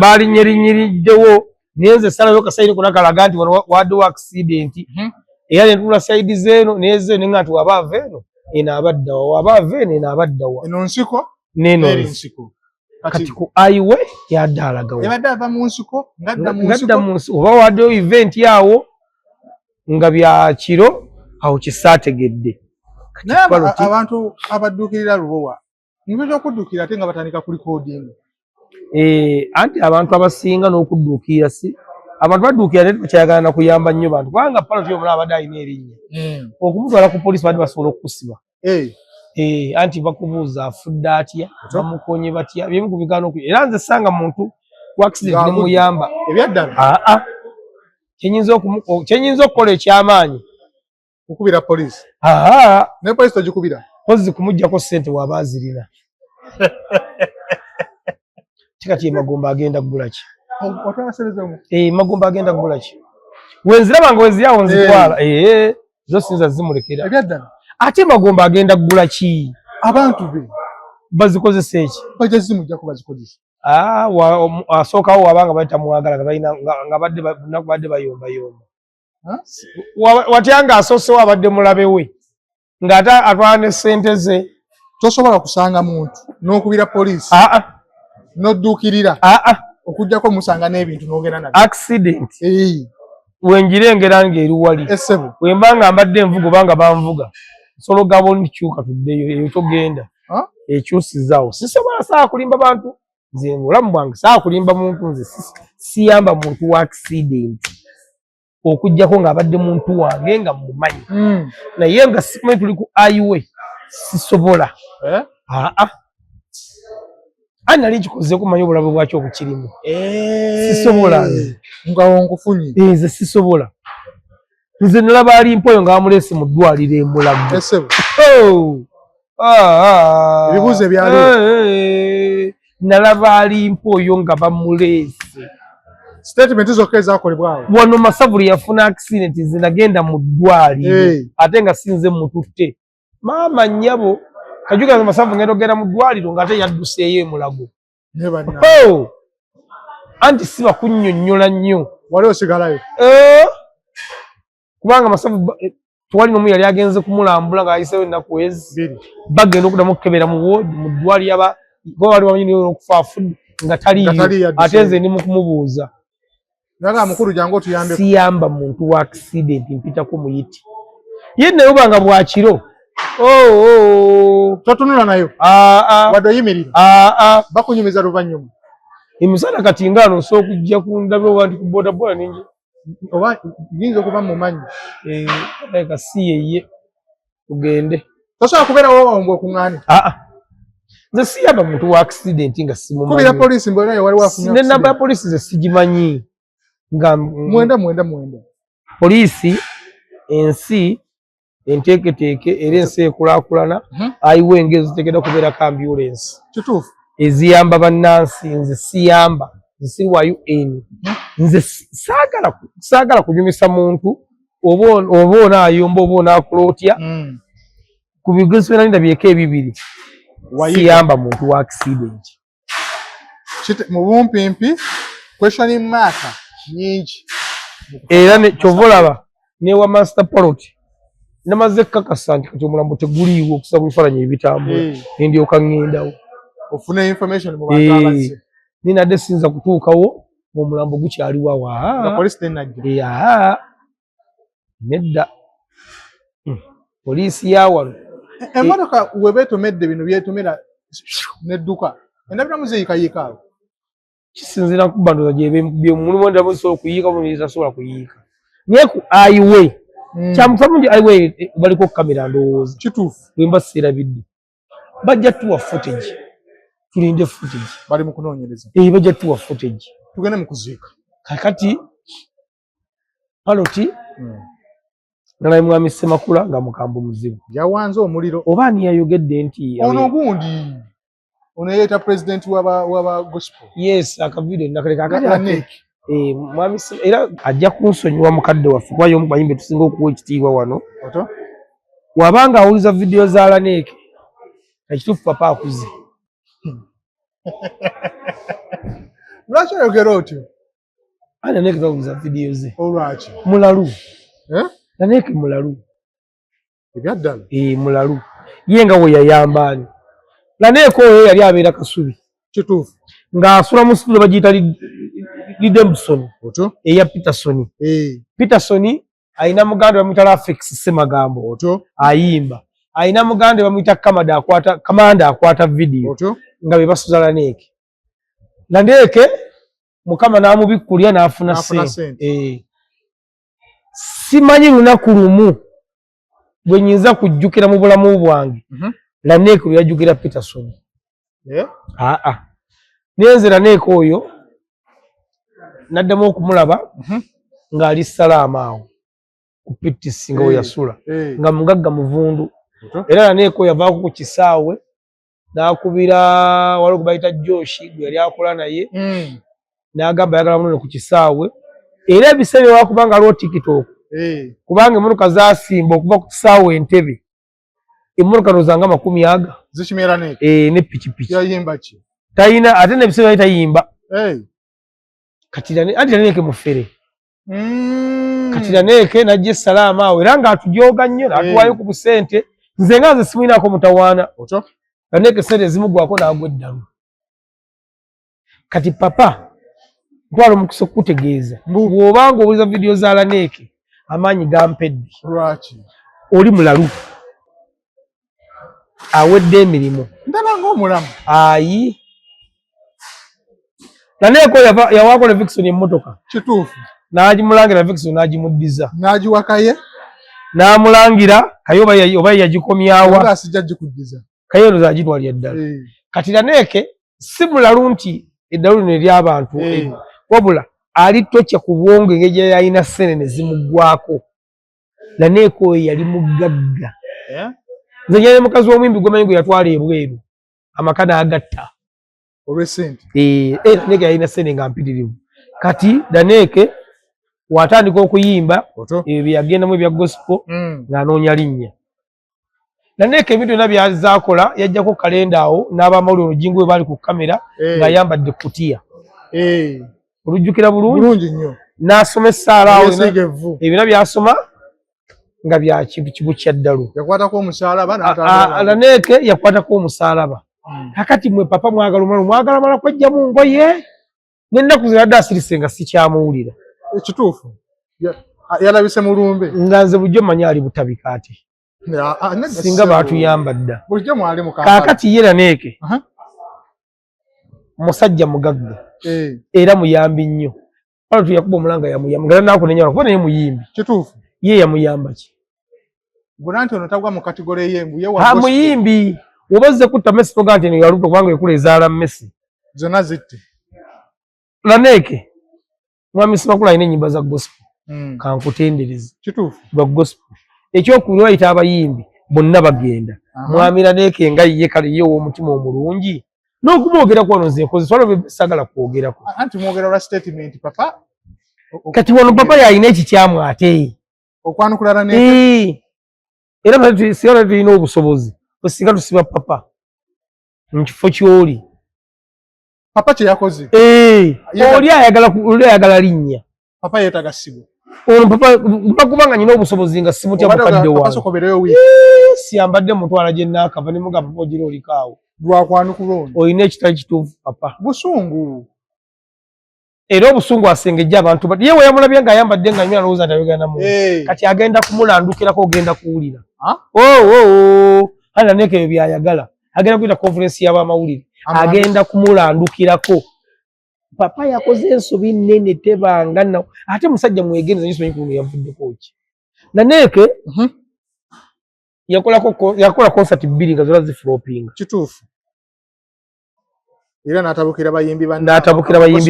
baalinyerinnyiriddewo naye nze salayo kasayini kona kalaga nti wano waddewo accidenti era netula sayidi zeeno nezo nenga nti waba ava eno eno abaddawa waba ava eno eno abaddawa eno nsiko neno nsiko kati ku aiwe yadde alagawo ebadde ava mu nsiko ngadda mu nsiko oba waddewo event yawo nga bya kiro awo kisaategedde naye abantu abadduukirira lubowa nibyo okudduukira ate nga batandika ku recording anti abantu abasinga n'okudduukira si abantu badduukira naye tebakyayagala na kuyamba nnyo bantu kubanga paloti omulala abadde alina erinnya okumutwala ku poliisi badde basobola okukusiba anti bakubuuza afudde atya bamukonye batya byemu ku bigaana era nze sanga muntu accident nemuyamba ebyaddala kyenyinza okukola ekyamaanyi okubira poliisi ne poliisi togikubira pozi kumuggyako ssente waba azirina kikati emagomba agenda kugula ki magomba agenda kugula ki wenziraba nga wenziryawo nzitwala zo sinza zimulekera ebyaddala ate magomba agenda kugula ki abantu be bazikozesa eki bajja zimujjako bazikozesa asookawo wabanga batamwagala nga badde bayombayomba watya nga asoosewo abadde mulabe we ng'ate atwala ne ssente ze tosobola kusanga muntu n'okubira poliisi n'odduukirira okuggyako musanga n'ebintu n'ogenda nabyo accident wenjirengera ng'eri wali wemba nga mbadde envuga obanga banvuga nsolo gabo ndikyuka tuddeyo eyo togenda ekyusizaawo sisobola saa kulimba bantu nze obulamu bwange saa kulimba muntu nze siyamba muntu wa accident okuggyako ng'abadde muntu wange nga mumanyi naye nga simanyi tuli ku highway sisobola ani nali nkikozeeko manyi obulabe bwaki obukirimu sisobola nga wonkufunye nze sisobola nze nalaba alimpa oyo nga bamuleese mu ddwaliro emulago ebibuuzo ebyali nalaba alimpa oyo nga bamuleese statement zokka ezakolebwawo wano Masavuli yafuna accident nze nagenda mu ddwaliro ate nga sinze mututte maama nnyabo kajuga nze Masavuli ngenda ogenda mu ddwaliro ng'ate yadduseeyo emulago anti si bakunnyonnyola nnyo wali osigalayo kubanga Masavuli twali n'omu yali agenze kumulambula ng'ayiseewo ennaku ezi bagenda okuddamu okukebera mu woodi mu ddwaliro kuba bali bamanyi okufa afudde nga taliyo ate nze ndi mu kumubuuza naga mukulu jangu otuyambe siyamba muntu wa accident mpitako muyiti ye naye obanga bwakiro totunula nayo wadde oyimirira bakunyumiza luvannyuma emisana kati ngaano osobola okujja kundabe oba nti ku bodaboda ningi oba yinza okuba mumanyi leka si yeye tugende tosobola kubeerawo ombwe okuŋŋaani nze siyamba muntu wa accident nga simumanyi kubira poliisi mbwe naye waliwo afunye nenamba ya poliisi nze sigimanyi nga mwenda poliisi ensi enteeketeeke era ensi ekulaakulana ayiwo engeri ziteekeddwa kubeerako ambulensi kituufu eziyamba bannansi nze siyamba nze siri wa UN nze saagala kunyumisa muntu oba onaayomba oba onaakola otya ku bigezo byonna ndabyeko ebibiri siyamba muntu wa accident mu bumpimpi question mark nyingi era ne chovolaba ne wa master plot namaze kakasa nti kati omulambo teguliiwo okusa kubifaananyi ebitambula ndi okangendawo ofune information mu bantu abazze nina de sinza kutuukawo omulambo gukyaliwa wa police tenajja nedda poliisi yawalo emotoka webeetomedde bino byetomera nedduka endabira muzeyikayika kisinzira ku bandoza mulimu endabira musobola okuyiika mutasobola kuyiika naye ku highway kyamusamu nti highway baliko kamera ndowooza kituufu wemba sirabidde bajja tuwa footage tulinde footage bali mu kunoonyereza bajja tuwa footage tugende mu kuziika kakati paloti nalayi mwami Ssemakula nga mukambwe muzibu yawanze omuliro oba ani yayogedde nti ono gundi ono yeeta president waba gospel yes akavidiyo nakaleka mwami era ajja kunsonyiwa mukadde waffe kuba y'omu bayimbi tusinga okuwa ekitiibwa wano wabanga awuliza vidiyo za Laneeke ekituufu papa akuze lwaki oyogera otyo Laneeke tawuliza vidiyo ze olwaki mulalu Laneeke mulalu ebyaddala mulalu ye nga we yayambaani Laneeke oyo yali abeera Kasubi kituufu ng'asula mu situlo bagiyita Redemption eya Peterson ayina muganda bamuyita Rafix Semagambo ayimba ayina muganda bamuyita Kamanda akwata vidiyo nga be basuza Laneeke Mukama n'amubikkulya n'afuna ssente simanyi lunaku lumu bwe nnyinza kujjukira mu bulamu bwange Laneeke lwe yajjukira Peterson nenze Laneeke oyo naddamu okumulaba ng'ali Salaama awo ku PTC nga we yasula nga mugagga muvundu era Laneeke oyo yavaako ku kisaawe n'akubira waliwo gwe bayita Joshi gwe yali akola naye n'agamba ayagala muno ku kisaawe era ebiseera byewakuba nga aliwo TikTok kubanga emmotoka zaasimba okuva ku kisaawe Entebbe emmotoka ndowooza nga 100 zikimera ne pikipiki yayimba ki tayina ate n'ebiseera byali tayimba kati Laneeke mufere kati Laneeke najja Salaama awo era ng'atujooga nnyo n'atuwaayo ku busente nze nga nze simuyinaako mutawaana Laneeke sente ezimugwako n'agwa eddalu kati papa ntwala omukisa okukutegeeza bw'obanga owuliza vidiyo za Laneeke amaanyi gampedde oli mulalu awedde emirimu ndaba ng'omulamu ayi Laneeke oyo yawaako ne Vixen emmotoka kituufu n'agimulangira Vixen n'agimuddiza n'agiwakaye n'amulangira kaye oba yagikomyawa asijja gikuddiza kaye ono zaagitwalya eddala kati Laneeke si mulalu nti eddalu lino ery'abantu wabula ali tocya ku bwongo engeri gye yalina ssene ne zimuggwako Laneeke oyo yali mugagga nze nyine mukazi w'omuyimbi gwemanyi gwe yatwala ebweru amaka n'agatta olw'essente Laneeke yalina ssene nga mpitirivu kati Laneeke watandika okuyimba ebyo bye yagendamu ebya gospel ng'anoonya linnya Laneeke ebintu byonna byazaakola yajjako kalenda awo n'abamawulire olujingu we baali ku kamera ng'ayambadde kutiya olujjukira bulungi nnyo n'asoma essaala awo ebyonna by'asoma nga bya kintu kibu kya ddalu yakwatako omusaalaba Laneeke yakwatako omusaalaba kakati mwe papa mwagala mala kwejjamu ngoye n'ennaku ziradde asirise nga sikyamuwulira ekituufu yalabise mulumbe nga nze bulijjo mmanyi ali butabika ate singa baatuyamba dda kaakati ye Laneeke musajja mugagga era muyambi nnyo wala tuyakuba omulanga yamuyamba nga nakunenya kuba naye muyimbi kituufu ye yamuyamba ki buna nti ono tagwa mu kategole ey'embu muyimbi oba ozze kutta Messi toga nti eno yaluto kubanga ekula ezaala Messi zonna zitte Laneeke mwami Ssemakula alina ennyimba za gospel kankutendereze kituufu lwa gospel ekyokubiri bayita abayimbi bonna bagenda mwami Laneeke nga ye kale ye ow'omutima omulungi n'okumwogerako wano nze nkoze swala sagala kwogerako anti mwogera lwa statement papa kati wano papa yalina ekikyamu ate okwanukula Laneeke era singa tulina obusobozi osinga tusiba papa nkifo kyoli papa kye yakoze oli ayagala linnya papa yeetaga ssimu papa kubanga nyina obusobozi nga simutya mukadde wange siyambadde mutwala gye naakava ne mugamba papa ogira olikaawo lwakwanukulonda olina ekitali kituufu papa busungu era obusungu asengejja abantu ye we yamulabye ng'ayambadde nga nnyo alowooza nti ayogera namu kati agenda kumulandukirako ogenda kuwulira hana neeko ebyo byayagala agenda kuyita conference y'abamawulire agenda kumulandukirako papa yakoze ensobi nnene tebanga nawo ate musajja mwegeneza nyo simanyi kuno yavuddeko ki naneeke yakola concert bbiri nga zona ziflopinga kituufu era n'atabukira bayimbi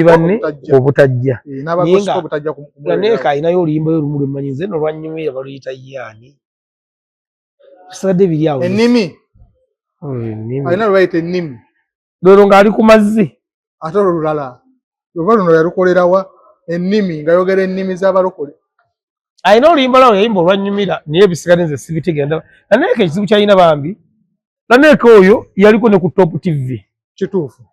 banne obutajja naneeka alinayo oluyimba yo lumu lwemanyi nze nolwanyumira baluyita yaani sigadde biri awo ennimi alina lwayita ennimi lwero ng'ali ku mazzi ate olwo lulala oba luno yalukolerawa ennimi ng'ayogera ennimi z'abalokole alina oluyimba lwawo yayimba olwanyumira naye ebisigale nze sibitegenda naneeka ekizibu kyalina bambi naneeka oyo yaliko ne ku top tv kituufu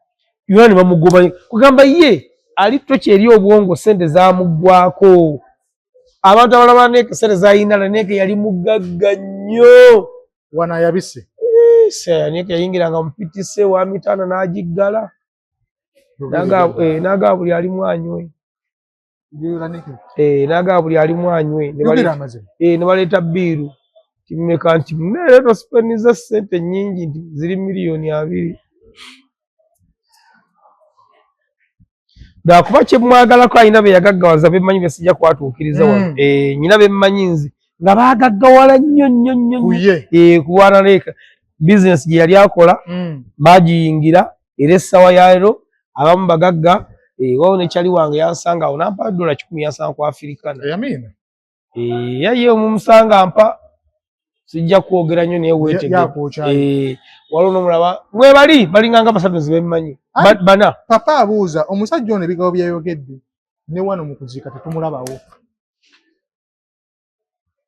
yona ne bamugoba kugamba ye ali toki eri obwongo sente zamuggwako abantu abalaba neeka sente zayina naneeka yali mugagga nnyo wana yabise naneeka yayingiranga mupitise wa mitaana n'agiggala n'agaba buli alimu anywe n'agaba buli alimu anywe ne baleeta bbiiru timeka nti mmeereto sipeniza sente nnyingi nti ziri miliyoni 2 lwakuba kyemwagalako alina be yagaggawaza bemmanyi be sijja kwatuukiriza wano nyina bemmanyi nze nga baagaggawala nnyo kubaana leeka bizinesi gye yali akola bagiyingira era essawa yaleero abamu bagagga wawo nekyali wange yansanga awo nampa $10 yansanga ku Africana yaye omumusanga mpa sijja kwogera nnyo naye weetegee waliwo n'omulaba mwebali balinganga basatu zibemmanyi bana papa abuuza omusajja ono ebigabo byayogedde ne wano mu kuziika tetumulabawo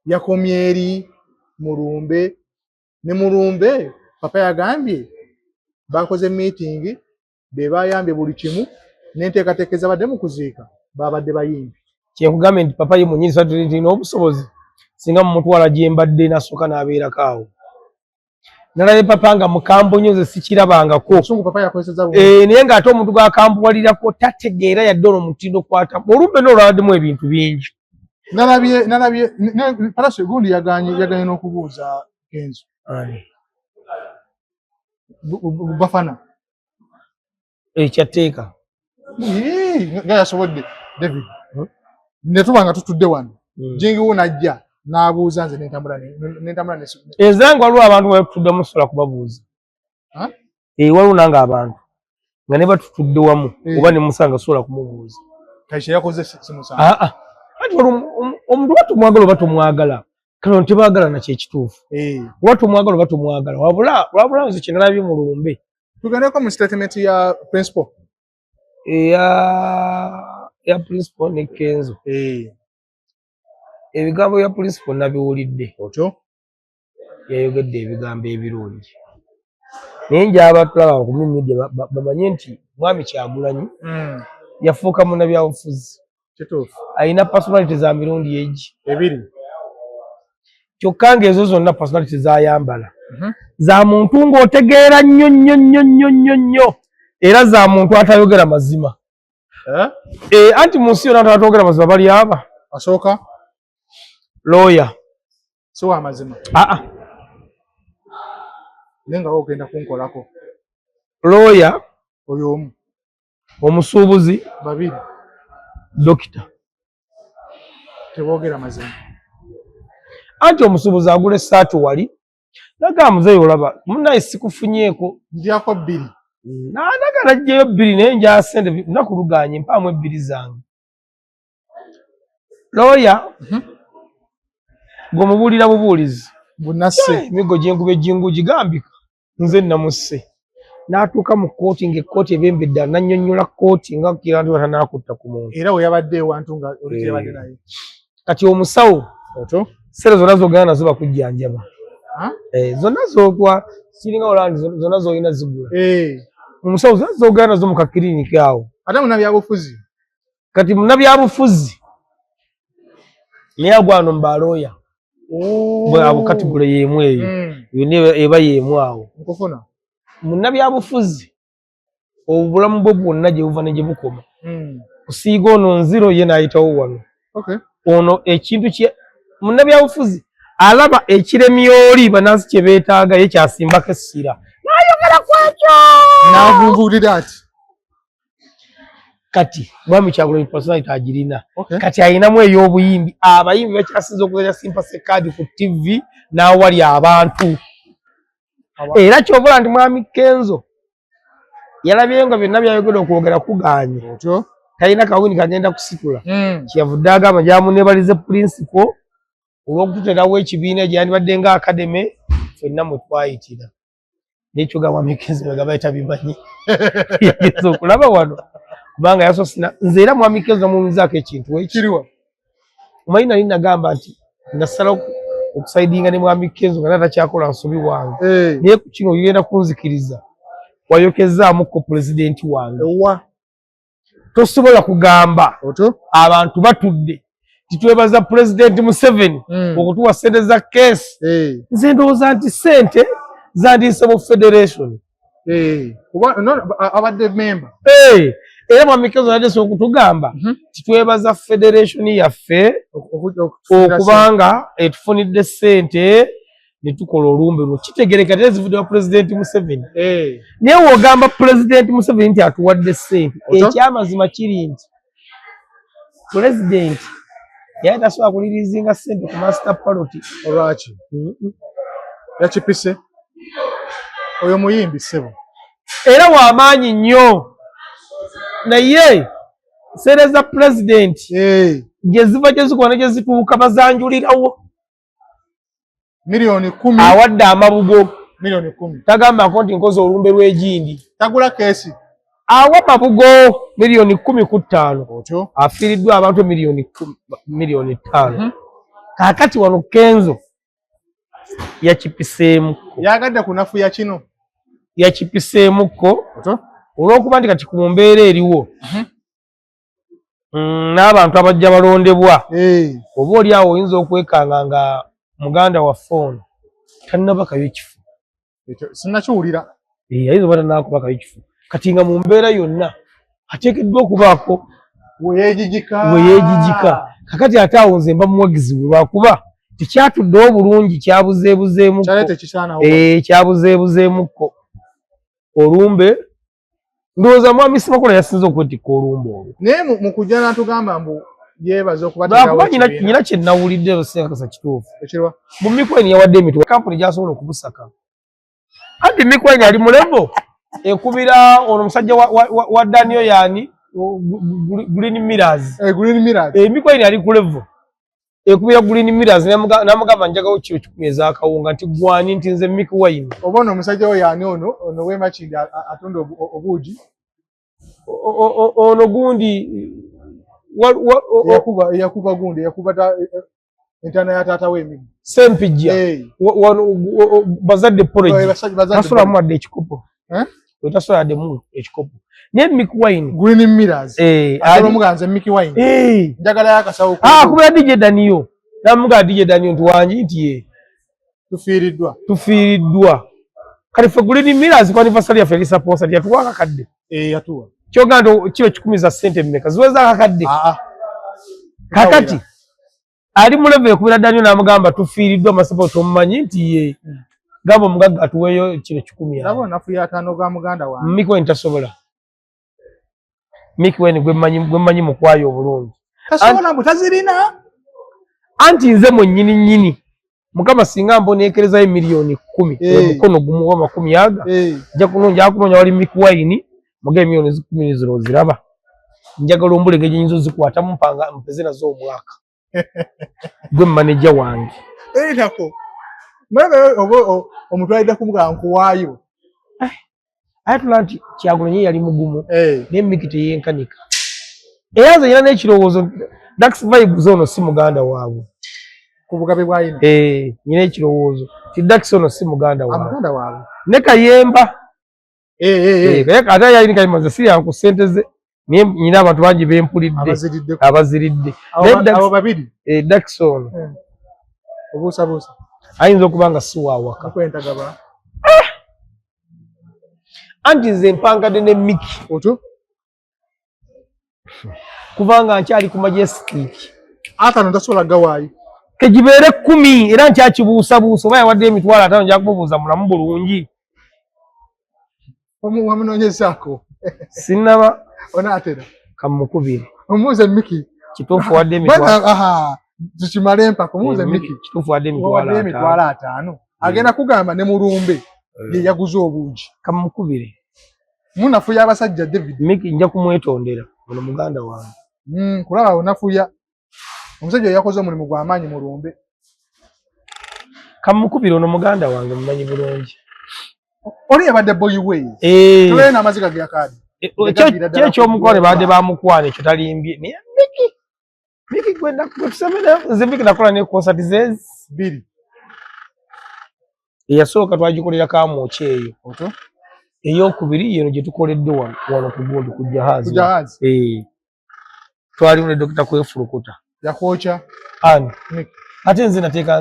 yakomye eri Mulumbe ne Mulumbe papa yagambye bakoze meeting be bayambye buli kimu n'enteekateeka ezabadde mu kuziika babadde bayimbi kyenkugambye nti papa ye mwennyini satulina obusobozi singa mumutwala gye mbadde nasooka n'abeerako awo nalabe papa nga mukambwe nnyo nze sikirabangako naye ng'ate omuntu gwakambuwalirako tategeera yadde olwo mutindo kwata olumbe n'olwabaddemu ebintu bingi nalabye Palaso gundi yaganye n'okubuuza Kenzo Bafana ekyateeka nga yasobodde David ne tuba nga tutudde wano jingiwo najja n'abuuza nze n'entambula ezange waliwo abantu batutudde musobola kubabuuza waliwo nange abantu nga ne batutudde wamu oba ne musanga sobola kumubuuza kaisha yakoze simusanga anti omuntu oba tumwagala oba tomwagala kano tebaagala nakyo ekituufu oba tomwagala oba tomwagala wabula nze kye nalabye mu Lumbe tugendeko mu statement ya principal ya principal ne Kenzo ebigambo bya principal nabiwulidde otyo yayogedde ebigambo ebirungi naye njaba tulaba ku media bamanye nti mwami Kyagulanyi yafuuka munnabyabufuzi alina personality za mirundi egi ebiri kyokka ng'ezo zonna personality zayambala za muntu ng'otegeera nnyo nnyo nnyo nnyo nnyo nnyo era za muntu atayogera mazima anti mu nsi yonna atatayogera mazima bali aba asooka lawyer si wa mazima nenga ogenda kunkolako lawyer oyo omu omusuubuzi babiri dokita teboogera mazima anti omusuubuzi agula essaati wali naga muzeeyi olaba munnaye sikufunyeeko ndyako 2 naga najjayo 2 naye njaa sente nakuluganye mpaamu 2 zange lawyer gwemubuulira bubuulizi bunasse emigo gyengube jingu gigambika nze namusse n'atuuka mu kkooti ng'ekkooti ebembedde nannyonnyola kkooti nga kira nti batanakutta ku muntu era we yabadde ewantu nga oli yabadde naye kati omusawo oto sere zonna zogana nazo bakujjanjaba Zonna zogwa siringa olandi zonna zoyina zigula. Omusawo zonna zogera nazo mu kaklinika awo. Ate munnabyabufuzi. Kati munnabyabufuzi naye agwano mbaloya. Bwabo kategole yemu eyo. Yonna eba yemu awo. Nkufuna. Munnabyabufuzi obulamu bwo bwonna gye buva ne gye bukoma. Kusiiga ono nziro ye n'ayitawo wano. Ono ekintu kye munnabyabufuzi alaba ekiremyoli banansi kye beetaaga ye kyasimbako essira. N'ayogera ku ekyo. N'avumbulira ati. Kati Mwami Kyagulanyi personality agirina. Kati ayinamu ey'obuyimbi. Abayimbi bakyasinza okuzanya sympathy card ku TV n'awali abantu. Era ky'obola nti Mwami Kenzo yalabye nga byonna byayogera okwogera kuganye. Talina kawuni kagenda kusitula. Kyavudde agamba gyamunebalize principal olw'okututerawo ekibiina gyandibadde nga academy ffenna mwe twayitira. N'ekyo ga Mwami Kenzo bagamba etabimanyi. Yageza okulaba wano. Kubanga yasosina nze era Mwami Kenzo muyinzaako ekintu ekiriwa. Omanyi nali nagamba nti nasalawo okusaidinga ne Mwami Kenzo nga natakyakola nsobi wange. Naye ku kino ogenda kunzikiriza wayokezaamuko pulezidenti wange. Tosobola kugamba abantu batudde titwebaza Pulezidenti Museveni okutuwa ssente za keesi. Nze ndowooza nti ssente zandiise mu federation. Abadde memba. Era Mwami Kenzo naddese okutugamba titwebaza federation yaffe okubanga etufunidde ssente ne tukola olumbe luno. Kitegereka tera zivudde wa Pulezidenti Museveni. Naye w'ogamba Pulezidenti Museveni nti atuwadde ssente, ekyamazima kiri nti Pulezidenti yali tasobola kulirizinga ssente ku master ballot. Olwaki? Yakipise? Oyo muyimbi ssebo. Era w'amaanyi nnyo. Naye ssente za Pulezidenti gye ziva gye zikola ne gye zituuka bazanjulirawo. Milioni 10 awadde amabugo. Milioni 10 tagambako nti nkoze olumbe lw'egindi. Tagula keesi. Awa mabugo milioni 10.5. Afiiriddwa abantu milioni 5. Kaakati wano Kenzo yakipiseemuko. Yagadde ku nafu ya kino. Yakipiseemuko olw'okuba nti kati ku mbeera eriwo n'abantu abajja balondebwa. Oba oli awo oyinza okwekanga nga muganda wa fono tannabakayo ekifo. Sinnakiwulira. Ayinza oba tannakubakayo ekifo. Kati nga mu mbeera yonna ateekeddwa okubaako weyeejijika. Kakati ate awo nze mba muwagizi we lwakuba tekyatuddewo bulungi kyabuzeebuzeemukko. Kyabuzeebuzeemukko olumbe. Ndowooza Mwami Ssemakula yasinze okwetikka olumbe olwo. Naye mu kujja n'atugamba mbu yeebaza okubateerawo ekibiina. Nyina kye nawulidde Ssenkakasa kituufu. Ekirwa? Mu Mikweni yawadde emitwe kampuni gy'asobola okubusaka. Anti Mikweni ali mu level ekubira ono omusajja wa Daniel yani Green Millers. Green Millers. Mikweni ali ku level ekubira Green Millers n'amugamba njagawo kiro 10 ez'akawunga nti gwani nti nze Mikweni. Oba ono omusajja we yani ono Wema Kindi atunda obuugi. Ono gundi yakuba gundi yakuba entana ya taata w'emigo. Sempijja. Bazadde poroji. Tasobola muwadde ekikopo. Tasobola addemu ekikopo. Naye Mikweni. Green Millers. Omuganze Mikweni. Njagala y'akasawo. Kubira DJ Daniel. Namuga DJ Daniel nti wangi nti ye. Tufiiriddwa. Kati ffe Green Millers kwa anniversary yaffe elisaposa yatuwa akakadde. Yatuwa. Kyoganda kilo 10 za ssente mmeka ziweza akakadde. Kakati ali mu level ekubira Daniel n'amugamba tufiiriddwa amasapo tomumanyi nti ye. Gamba omugagga atuweeyo kilo 10. Nabo nafu ya 5 ga muganda wange. Mikweni tasobola. Mikweni gwe mmanyi mukwayo obulungi. Tasobola mutazirina. Anti nze mwennyini nnyini. Mukama singa mboneekerezayo milioni 10 mukono gumu wa 10 aga. Nja kunoonya wali Mikweni muge milioni 10 zino ziraba. Njagala ombulege gye nyinza zikwata mpanga mpeze nazo omwaka. Gwe manager wange. Nako. Mwebe omutwalidde kumugamba nkuwaayo. Ayatula nti Kyagulanyi yali mugumu. N'emmiki teyenkanika. Era nze nyina n'ekirowoozo Dax Vibes ono si muganda waabwe. Ku bugabe bw'ayina. Nyina ekirowoozo. Jackson si muganda wawe. Amuganda wawe. Ne Kayemba. Ate yali Kayemba si yanku sente ze. Nyina abantu bangi bempulidde. Abaziridde. Abo babiri. Jackson. Obuusa. Ayinza okubanga si waawaka. Akwentagaba. Anti nze mpangade ne Mickey. Otyo? Kubanga nkyali ku Majestic. Atano tasobola gawaayo. Kegibeere 10 era nkyakibuusabuusa oba yawadde emitwalo 5 nja kumubuuza mulamu bulungi. Wamunoonyezaako. Sinnaba. Onaatera. Kamukubire. Omuuze Mickey. Kituufu wadde emitwalo. Tukimale empaka omuuze Mickey. Kituufu wadde emitwalo 5. Agenda kugamba ne Mulumbe ye yaguze obuugi. Kamukubire. Munafuya abasajja David. Mickey nja kumwetondera. Ono muganda wange. Kulaba onafuya. Omusajja yakoze omulimu gw'amaanyi Mulumbe. Kamukubire ono muganda wange mumanyi bulungi. Oli yabadde boy way. Tule na maziga ga kadi. Ky'omukole baadde bamukwana ekyo talimbye. Mickey gwenda kusemena Mickey nakola ne concert ze 2. Eyasooka twagikolera Kamwoki eyo. Oto? Ey'okubiri yeno gye tukoledde wano ku Gold ku Jahazi. Jahazi. Twali ne Dr. Kwefulukuta. Yakwocha. Ani. Ate nze nateeka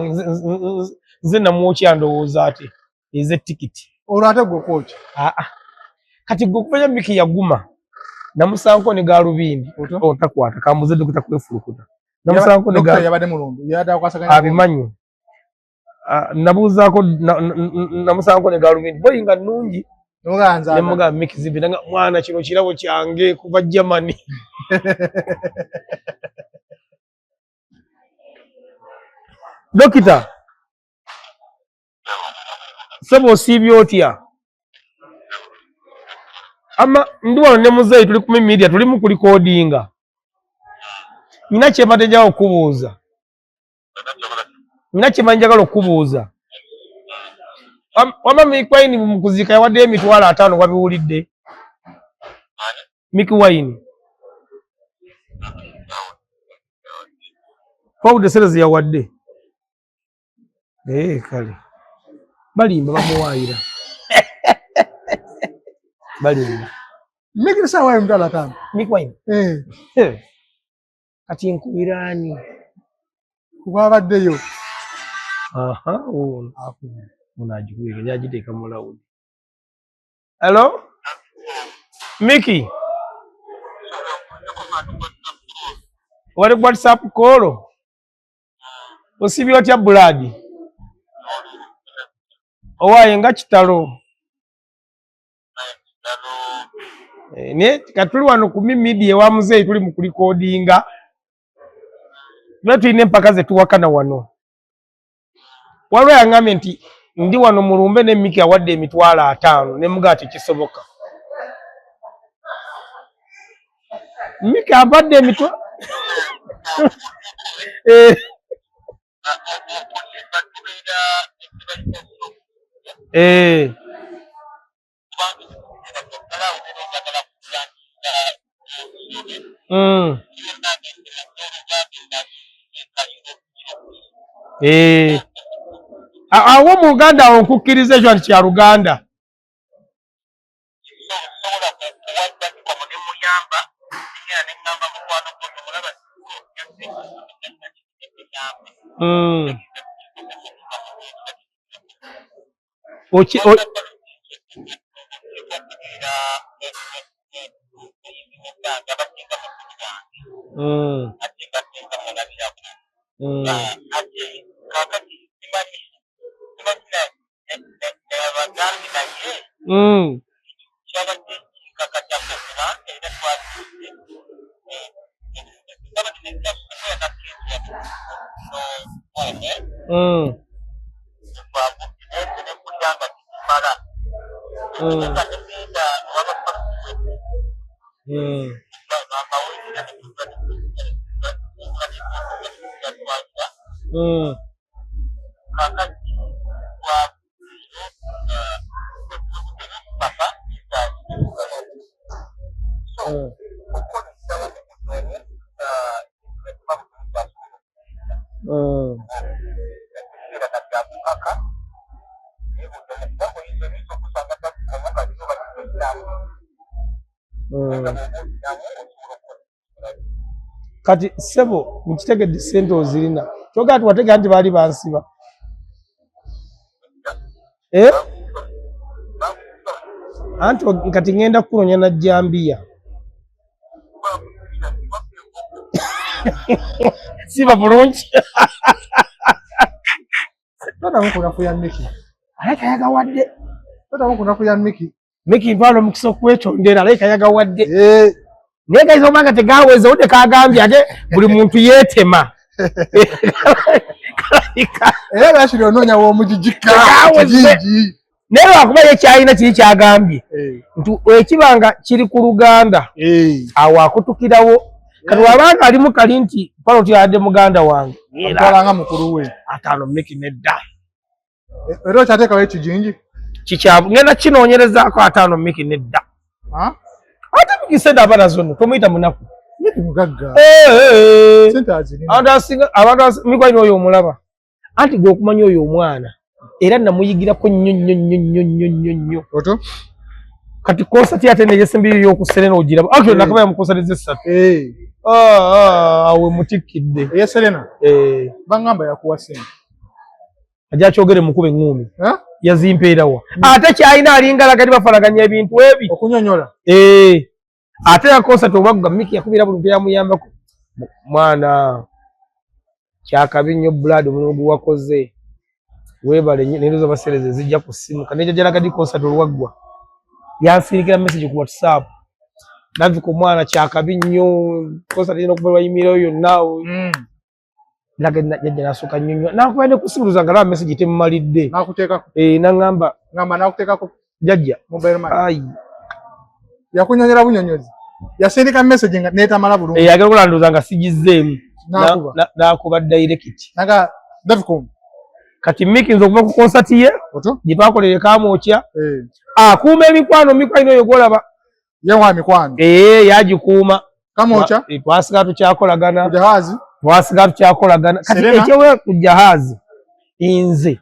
nze namwokya ndowooza ate eze tikiti. Olwate gwe kwocha. Kati gwe okufanya Mickey yaguma. Namusanko ne Galubindi. Otakwata kambuze Dr. Kwefulukuta. Namusanko ne Galubindi. Yabadde Mulumbe. Yada kwasaganya. Abimanyi. Nabuuzaako namusanko ne Galubindi. Boyi nga nnungi. Noganza. Ne muga Mickey Zimbi nga mwana kino kirabo kyange kuva Germany. Dokita. Sabo osiibye otya? Ndi wano ne muzeeyi tuli ku media tuli mu kulikodinga. Nina kye mbadde njagala okubuuza. Wama Mickey Wine mu kuziika yawadde emitwalo 5 wabiwulidde? Mickey Wine. Twawudde serezi yawadde. Kale. Balimba bamuwaayira. Balimba. Mickey sawa ya mdala 5. Mickey Wine. Kati nkubiraani. Kubabaddeyo. Unajikuweka njagiteeka mu lawudi. Hello? Mickey. Wali WhatsApp call? Osiibye otya Buladi? Owaaye nga kitalo. Ne katuli wano ku media ewa muzeeyi tuli mu kulikodinga. Tulina empaka ze tuwakana wano. Waliwo yaŋŋambye nti ndi wano Mulumbe ne Mickey awadde emitwalo 5 ne mugaa tekisoboka. Mickey abadde emitwalo awo mu Uganda awo nkukkiriza ekyo nti kya Luganda. Kati sebo mkitegedde ssente ozirina kyoga ati watega nti baali bansiba anti kati ngenda kunonya na Jambiya siba bulungi tata kuna kuya Miki aleka yagawadde tata kuna kuya Miki mpano mukisa kwetondera aleka yagawadde naye gaiza omanga tegaweza ode kagambye ate buli muntu yeetema era lwakiri onoonya w'omugijika kijiji naye lwakuba ye kyalina kiri kyagambye nti ekibanga kiri ku Luganda awo akutukirawo kati wabanga alimu kali nti pano tyadde muganda wange atwalanga mukulu we ataano Miki nedda era okyateekawo ekijinji kikyabu ngenda kinoonyerezaako ataano Miki nedda ate Miki sedda abaana zonna tomuyita munaku Miki mugagga sente azirina abantu mikwalina oyo omulaba anti gwe okumanya oyo omwana era namuyigirako nnyo oto kati konsati ate neyesembiyo y'okuserena ogiraba akyo nakaba yamukonsatiza essatu awe mutikkidde eye Serena bangamba yakuwa sente ajja kyogere mukube ngumi yazimpeerawa ate kyalina alingala kati bafalaganya ebintu ebi okunyonyola ate yakonsati obwagga Miki yakubira buli muntu yamuyambako mwana kyakabi nnyo Brad omulimu gwe wakoze weebale n'endoza basereze zijja ku ssimu kanejjajala kadi konsati olwaggwa yansinikira message ku WhatsApp naviko mwana kyakabi nnyo konsati ino okuva lwayimirao yonna jajja nasooka nnyonnyo nakuba ne ku ssimu luzanga laba message temumalidde nakuteekako nangamba nakuteekako jajja mobile money yakunyonyera bunyonyozi yasindika message nga netamala bulungi yagala kulanduza nga sigizzeemu nakuba direct naga Davicom kati Miki nze okuva ku konsati ye gye twakolere Kamwokya akuuma emikwano oyo gwolaba yewa mikwano yagikuuma Kamwokya twasiga tukyakolagana jahazi twasiga tukyakolagana kati ekyewe ku jahazi nze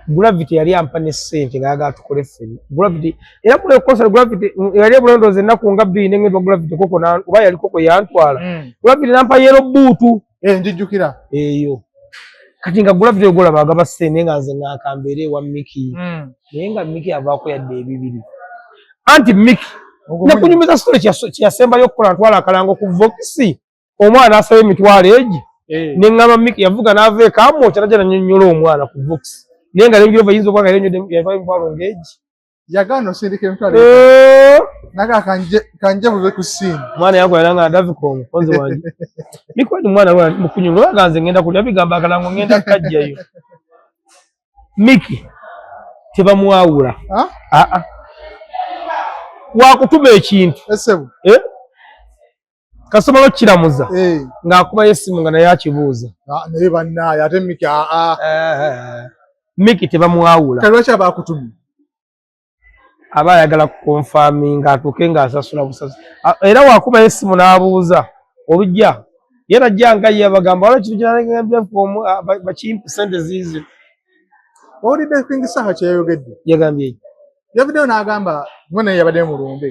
Gravity yali ampa ne ssente ngaaga tukole ffenna Gravity era kule konsati Gravity yali bulondoze ennaku nga bbiri n'engendo Gravity koko oba yali koko yantwala Gravity nampa yero buutu njijjukira eyo kati nga Gravity ogolaba agaba ssente nga nze ngaakambeera ewa Miki naye nga Miki avaako yadde ebibiri anti Miki nekunyumiza sitole kyasembayo okukola ntwala akalango ku Vox omwana asaba emitwalo egi neŋŋamba Miki yavuga n'ava Kamwokya najja nannyonnyola omwana ku Vox naye nga lengiroova yinza okuba nga yava emitwalo ng'egi yagaana osindika emitwalo naga kanje buve ku ssimu omwana yankola nga Davicom konze wange Mikwani mwana mukunyumiza oba nze ngenda kulya bigamba akalango ngenda kajjayo Miki tebamwawula wakutuma ekintu esebo kasomalo kiramuza ng'akubayo essimu nga naye akibuuza naye bannaaye ate Miki Miki tebamwawula kale lwaki abakutumye aba ayagala kukonfaminga atuuke ng'asasula busasi era wakubayo essimu n'abuuza olujja ye najja nga ye bagamba waliwo kintu kinagambyafomu bakimpe sente ziizo owulidde King Saha kye yayogedde yagambye yaviddeyo n'agamba mwene yabadde mu lumbe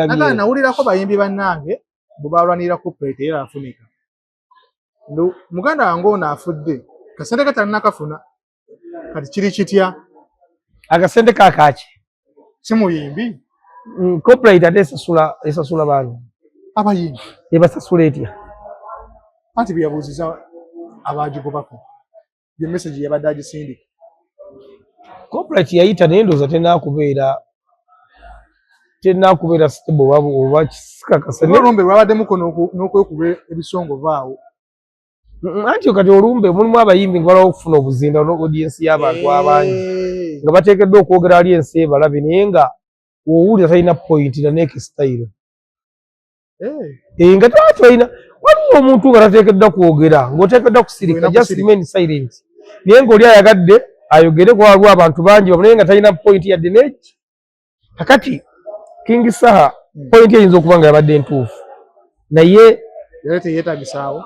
nagaa nawulirako bayimbi bannange bwe balwanirira kuplate era afunika muganda wange ono afudde kasente katalinakafuna kati kiri kitya akasente kakaki simuyimbi corporate ate esasula bantu abayimbi ebasasula etya anti byeyabuuziza abagigobako ye message yabadde agisindika corporate yayita naye ndowooza tenakubeera stable oba kisikakasa olumbe lwabaddemuko n'okwekuba ebisongovu awo anti kati olumbe mulimu abayimbi nga balawo okufuna obuzinda n'audiensi y'abantu abangi nga bateekeddwa okwogera ali ensi ebalabe naye nga owulira talina point na next style nga twalina waliwo omuntu nga tateekeddwa kwogera ng'oteekeddwa kusirika just remain silent naye ng'oli ayagadde ayogere kwa waliwo abantu bangi naye nga talina point yadde neki kakati King Saha point eyinza okuba nga yabadde entuufu naye yali teyeetagisaawo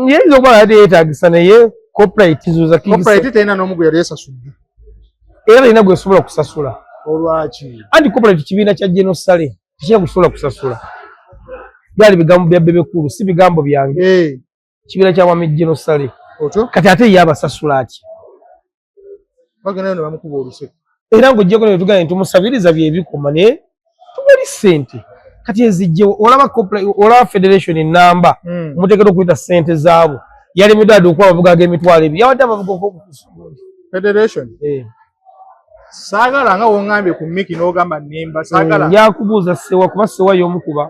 yeyinza okuba nga yali teyeetagisa naye corporate zuuza corporate terina n'omu gwe yali esasudde era talina gwesobola kusasula olwaki anti corporate kibiina kya Genosale Tekijja kusobola kusasula. Byali bigambo bya Bebekulu, si bigambo byange. Kibira kya Mwami Genosale. Kati ate ye abasasula ati. Bagenda ne bamukuba oluse. Era ng'ojjeko ne tugamba tumusabiriza bye bikoma ne tubali ssente. Kati ezijjewo olaba federation ennamba muteekeddwa okuyita ssente zaabo. Yalemeddwa ddala okuba abavuga ag'emitwalo ebiri. Yawadde abavuga okwokusuubula. Federation? Saagala nga wongambye ku Miki n'ogamba nnemba. Saagala. Yakubuuza Sewa kuba Sewa y'omukuba.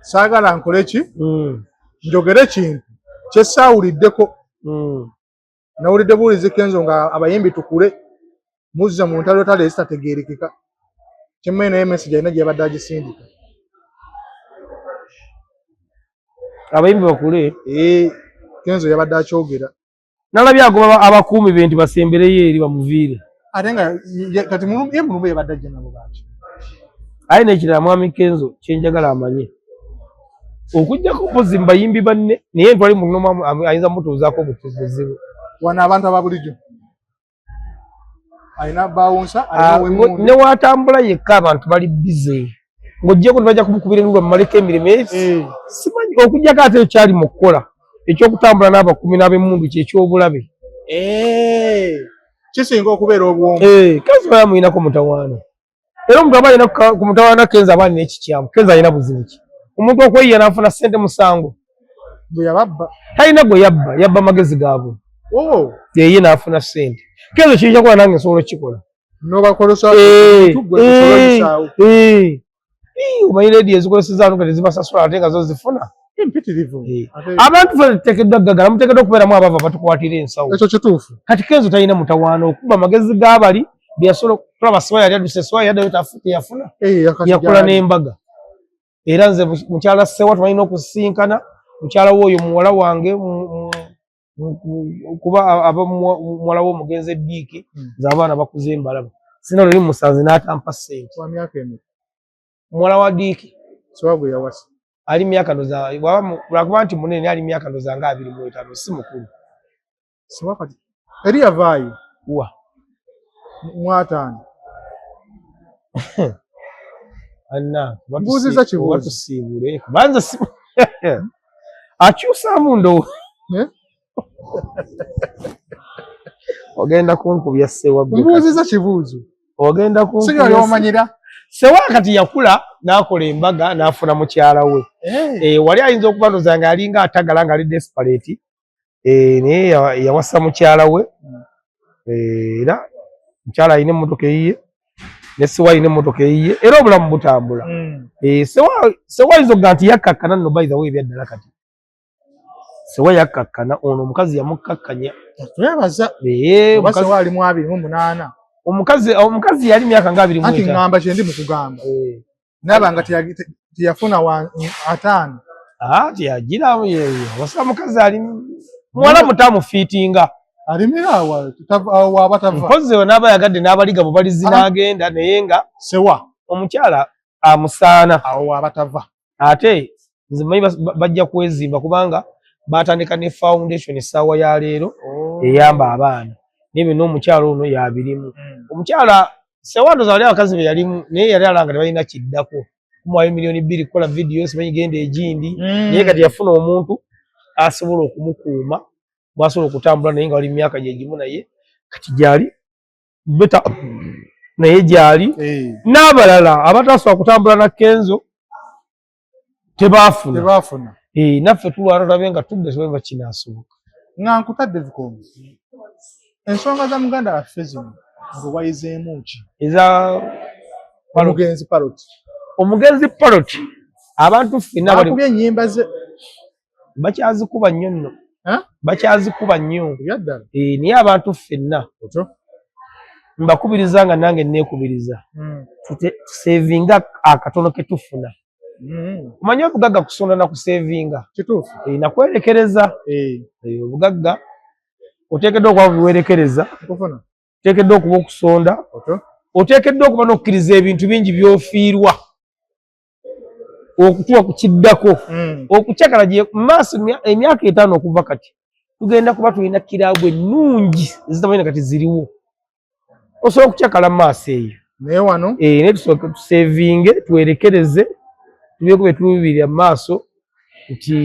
Saagala nkole ki? Njogere kintu kye saawuliddeko. Nawulidde buulizi Kenzo nga abayimbi tukule muzza mu ntalotalo ezitategeerekeka. Kimwe naye message alina gye yabadde agisindika. Abayimbi bakule? Kenzo yabadde akyogera. Nalabye agoba abakuumi be nti basembereyo eri bamuviire. Ate nga kati mulumbe yabadde ajja nabo baki. Aye n'ekirala Mwami Kenzo kye njagala amanye. Okujjako mpozi mbayimbi banne naye ntwali muno ayinza mutuuzaako obutuuzibu. Wano abantu aba bulijjo. Alina bawunsa, ne watambula yekka abantu bali bize. Ng'ojjeko tebajja kumukubira ennuba mumaleko emirimu. Simanyi okujjako ate kyali mu kukola. Ekyokutambula n'abakumi n'ab'emmundu kyekyobulabe. Kisinga okubeera obwongo. Kenzo yamuyinako mutawaana. Era omuntu aba alina ku mutawaana Kenzo aba alina ekikyamu. Kenzo alina buzibu ki? Omuntu okweyiya n'afuna ssente musango. Bwe yababba. Talina gwe yabba amagezi gaabwe. Ye n'afuna ssente. Kenzo kijja kuba nange nsobola okukikola. N'obakozesa omanyi leediyo ezikozesezza abantu nga tezibasasula ate nga zo zifuna. Empitirivu. Abantu ffe tuteekeddwa gaggala muteekeddwa okubeeramu abava batukwatira ensawo. Ekyo kituufu. Kati Kenzo talina mutawaana okuba amagezi g'abali byasobola tulaba Sewa yali adduse Sewa yaddayo teyafuna. Yakola n'embaga. Era nze mukyala Sewa tumalina okusisinkana mukyala w'oyo muwala wange kuba aba muwala w'omugenzi Eddiiki nze abaana bakuze mbalaba. Sina luli musanze n'atampa ssente. Wa myaka emi. Muwala wa Diiki. Sewa bwe yawasa. Ali myaka ndoza lwakuba nti munene ali myaka ndoza nga 25 si mukulu. Sewa kati eri yavaayo. Wa. Mwataano. Anna mbuuziza kibuuzo. Batusiibule kubanza si akyusaamu ndo. Ogenda kunkubya Sewa gwe. Mbuuziza kibuuzo. Ogenda kunkubya. Singa yomanyira. Sewa kati yakula n'akola embaga n'afuna mukyala we. Wali ayinza okuba ndoza nga alinga atagala nga ali desperate. Naye yawasa mukyala we. Era mukyala alina emmotoka eyiye. Ne Sewa alina emmotoka eyiye. Era obulamu butambula. Sewa ayinza okuga nti yakkakkana nno by the way ebyaddala kati. Sewa yakkakkana ono omukazi yamukkakkanya. Twebaza. Sewa ali mu 28. Omukazi yali myaka nga 25. Ati ngamba kye ndi mu kugamba. Naba nga teyafuna 5. Tiyagira wasa mukazi ali muwala mutamu fiitinga. Alimira awo abatava. Mpozi we n'aba yagadde n'abaliga bo bali zinaagenda naye nga Sewa omukyala amusaana. Awo abatava. Ate nze manyi bajja kwezimba kubanga batandika ne foundation essaawa ya leero eyamba abaana. N'ebyo n'omukyala ono yabirimu. Omukyala Sewa ndoza wali abakazi be yalimu naye yali alanga tebalina kiddako. Kumuwayo miliyoni 2 kukola vidiyo simanyi genda egindi. Naye kati yafuna omuntu asobola okumukuuma bw'asobola okutambula naye nga wali myaka gye gimu naye kati gyali beta naye gyali n'abalala abatasobola kutambula na Kenzo tebaafuna. Naffe tulwala tulabe nga tudde tebaba kinaasoboka. Nga nkutadde Vikomo. Ensonga za muganda waffe zino ng'owayizeemu ki? Omugenzi Parrot. Omugenzi Parrot abantu ffenna bali bakubye ennyimba ze bakyazikuba nnyo nno. Bakyazikuba nnyo. Naye abantu ffenna mbakubiriza nga nange neekubiriza. Tuseevinga akatono ke tufuna. Omanyi obugagga kusonda na kuseevinga. Kituufu. Nakwerekereza. Obugagga oteekeddwa okuba buwerekereza. Oteekeddwa okuba okusonda. Oteekeddwa okuba n'okkiriza ebintu bingi by'ofiirwa. Okutuwa ku kiddako. Okukyakala gye mu maaso emyaka 5 okuva kati. Tugenda kuba tulina kiraabu ennungi ezitamanyi kati ziriwo. Osobola okukyakala mu maaso eyo. naye wano naye tusooke tusevinge twerekereze tubyeko bye tulubirira mu maaso nti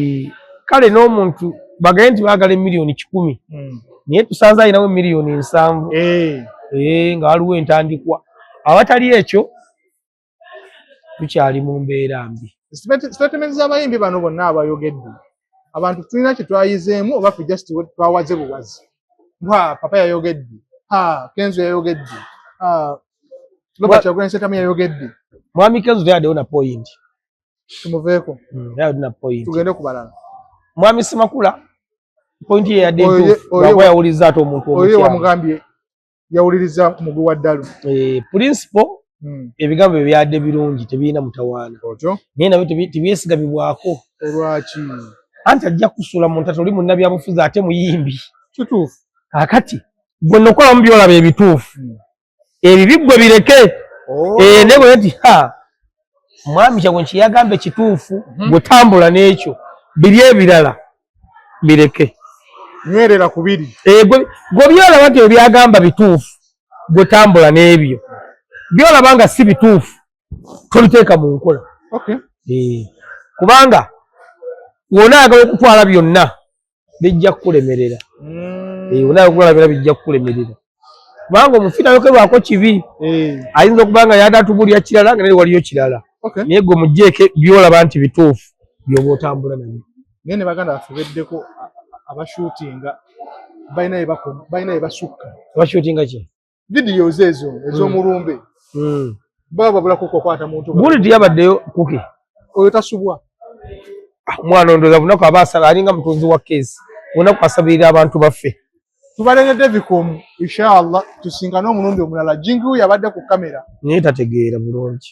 kale n'omuntu bagaye nti baagala miliyoni 10 naye tusanze alinawo miliyoni 7 nga waliwo entandikwa awatali ekyo tukyali mu mbeera mbi. Statement z'abayimbi bano bonna abayogedde abantu tulina kye twayizeemu oba ffe just twawaze buwazi papa yayogedde Kenzo yayogedde Robert Kyagulanyi Ssentamu yayogedde mwami Kenzo teyaddewo na point tumuveeko teyaddewo na point tugende ku balala mwami Simakula point ye yadde bw'aba yawuliriza ate omuntu oyo wamugambye yawuliriza mugwi wa ddalu principal ebigambo bye byadde birungi tebirina mutawaana naye nabyo tebyesigamibwako olwaki anti ajja kusula mu ntata oli munnabyabufuzi ate muyimbi kituufu kakati gwe nokola mu byolaba ebituufu ebibi gwe bireke ne bwe nti mwami Kyagulanyi kye yagambe kituufu gwe tambula n'ekyo biri ebirala bireke nywerera ku biri gwe byolaba nti ebyagamba bituufu gwe tambula n'ebyo byolaba nga si bituufu toliteeka mu nkola kubanga wona ayagala okutwala byonna bijja kukulemerera wona ayagala byonna bijja kukulemerera kubanga omufiira ayokerwako kibi ayinza okuba nga yadde atubulira kirala nga nali waliyo kirala naye gwe mugjeeko byolaba nti bituufu byoba otambula nabyo. naye ne baganda baffe beddeko abashuutinga balina ye basukka abashuutinga ki videos ezo ez'omulumbe baba babulako okukwata muntu guli tiyabaddeyo kuki oyo tasubwa omwana ondooza bunaku aba asaba alinga mutunzi wa keesi bunaku asabirira abantu baffe tubalengedde bikomu inshallah tusingane omulundi omulala jingiwu yabadde ku kamera naye tategeera bulungi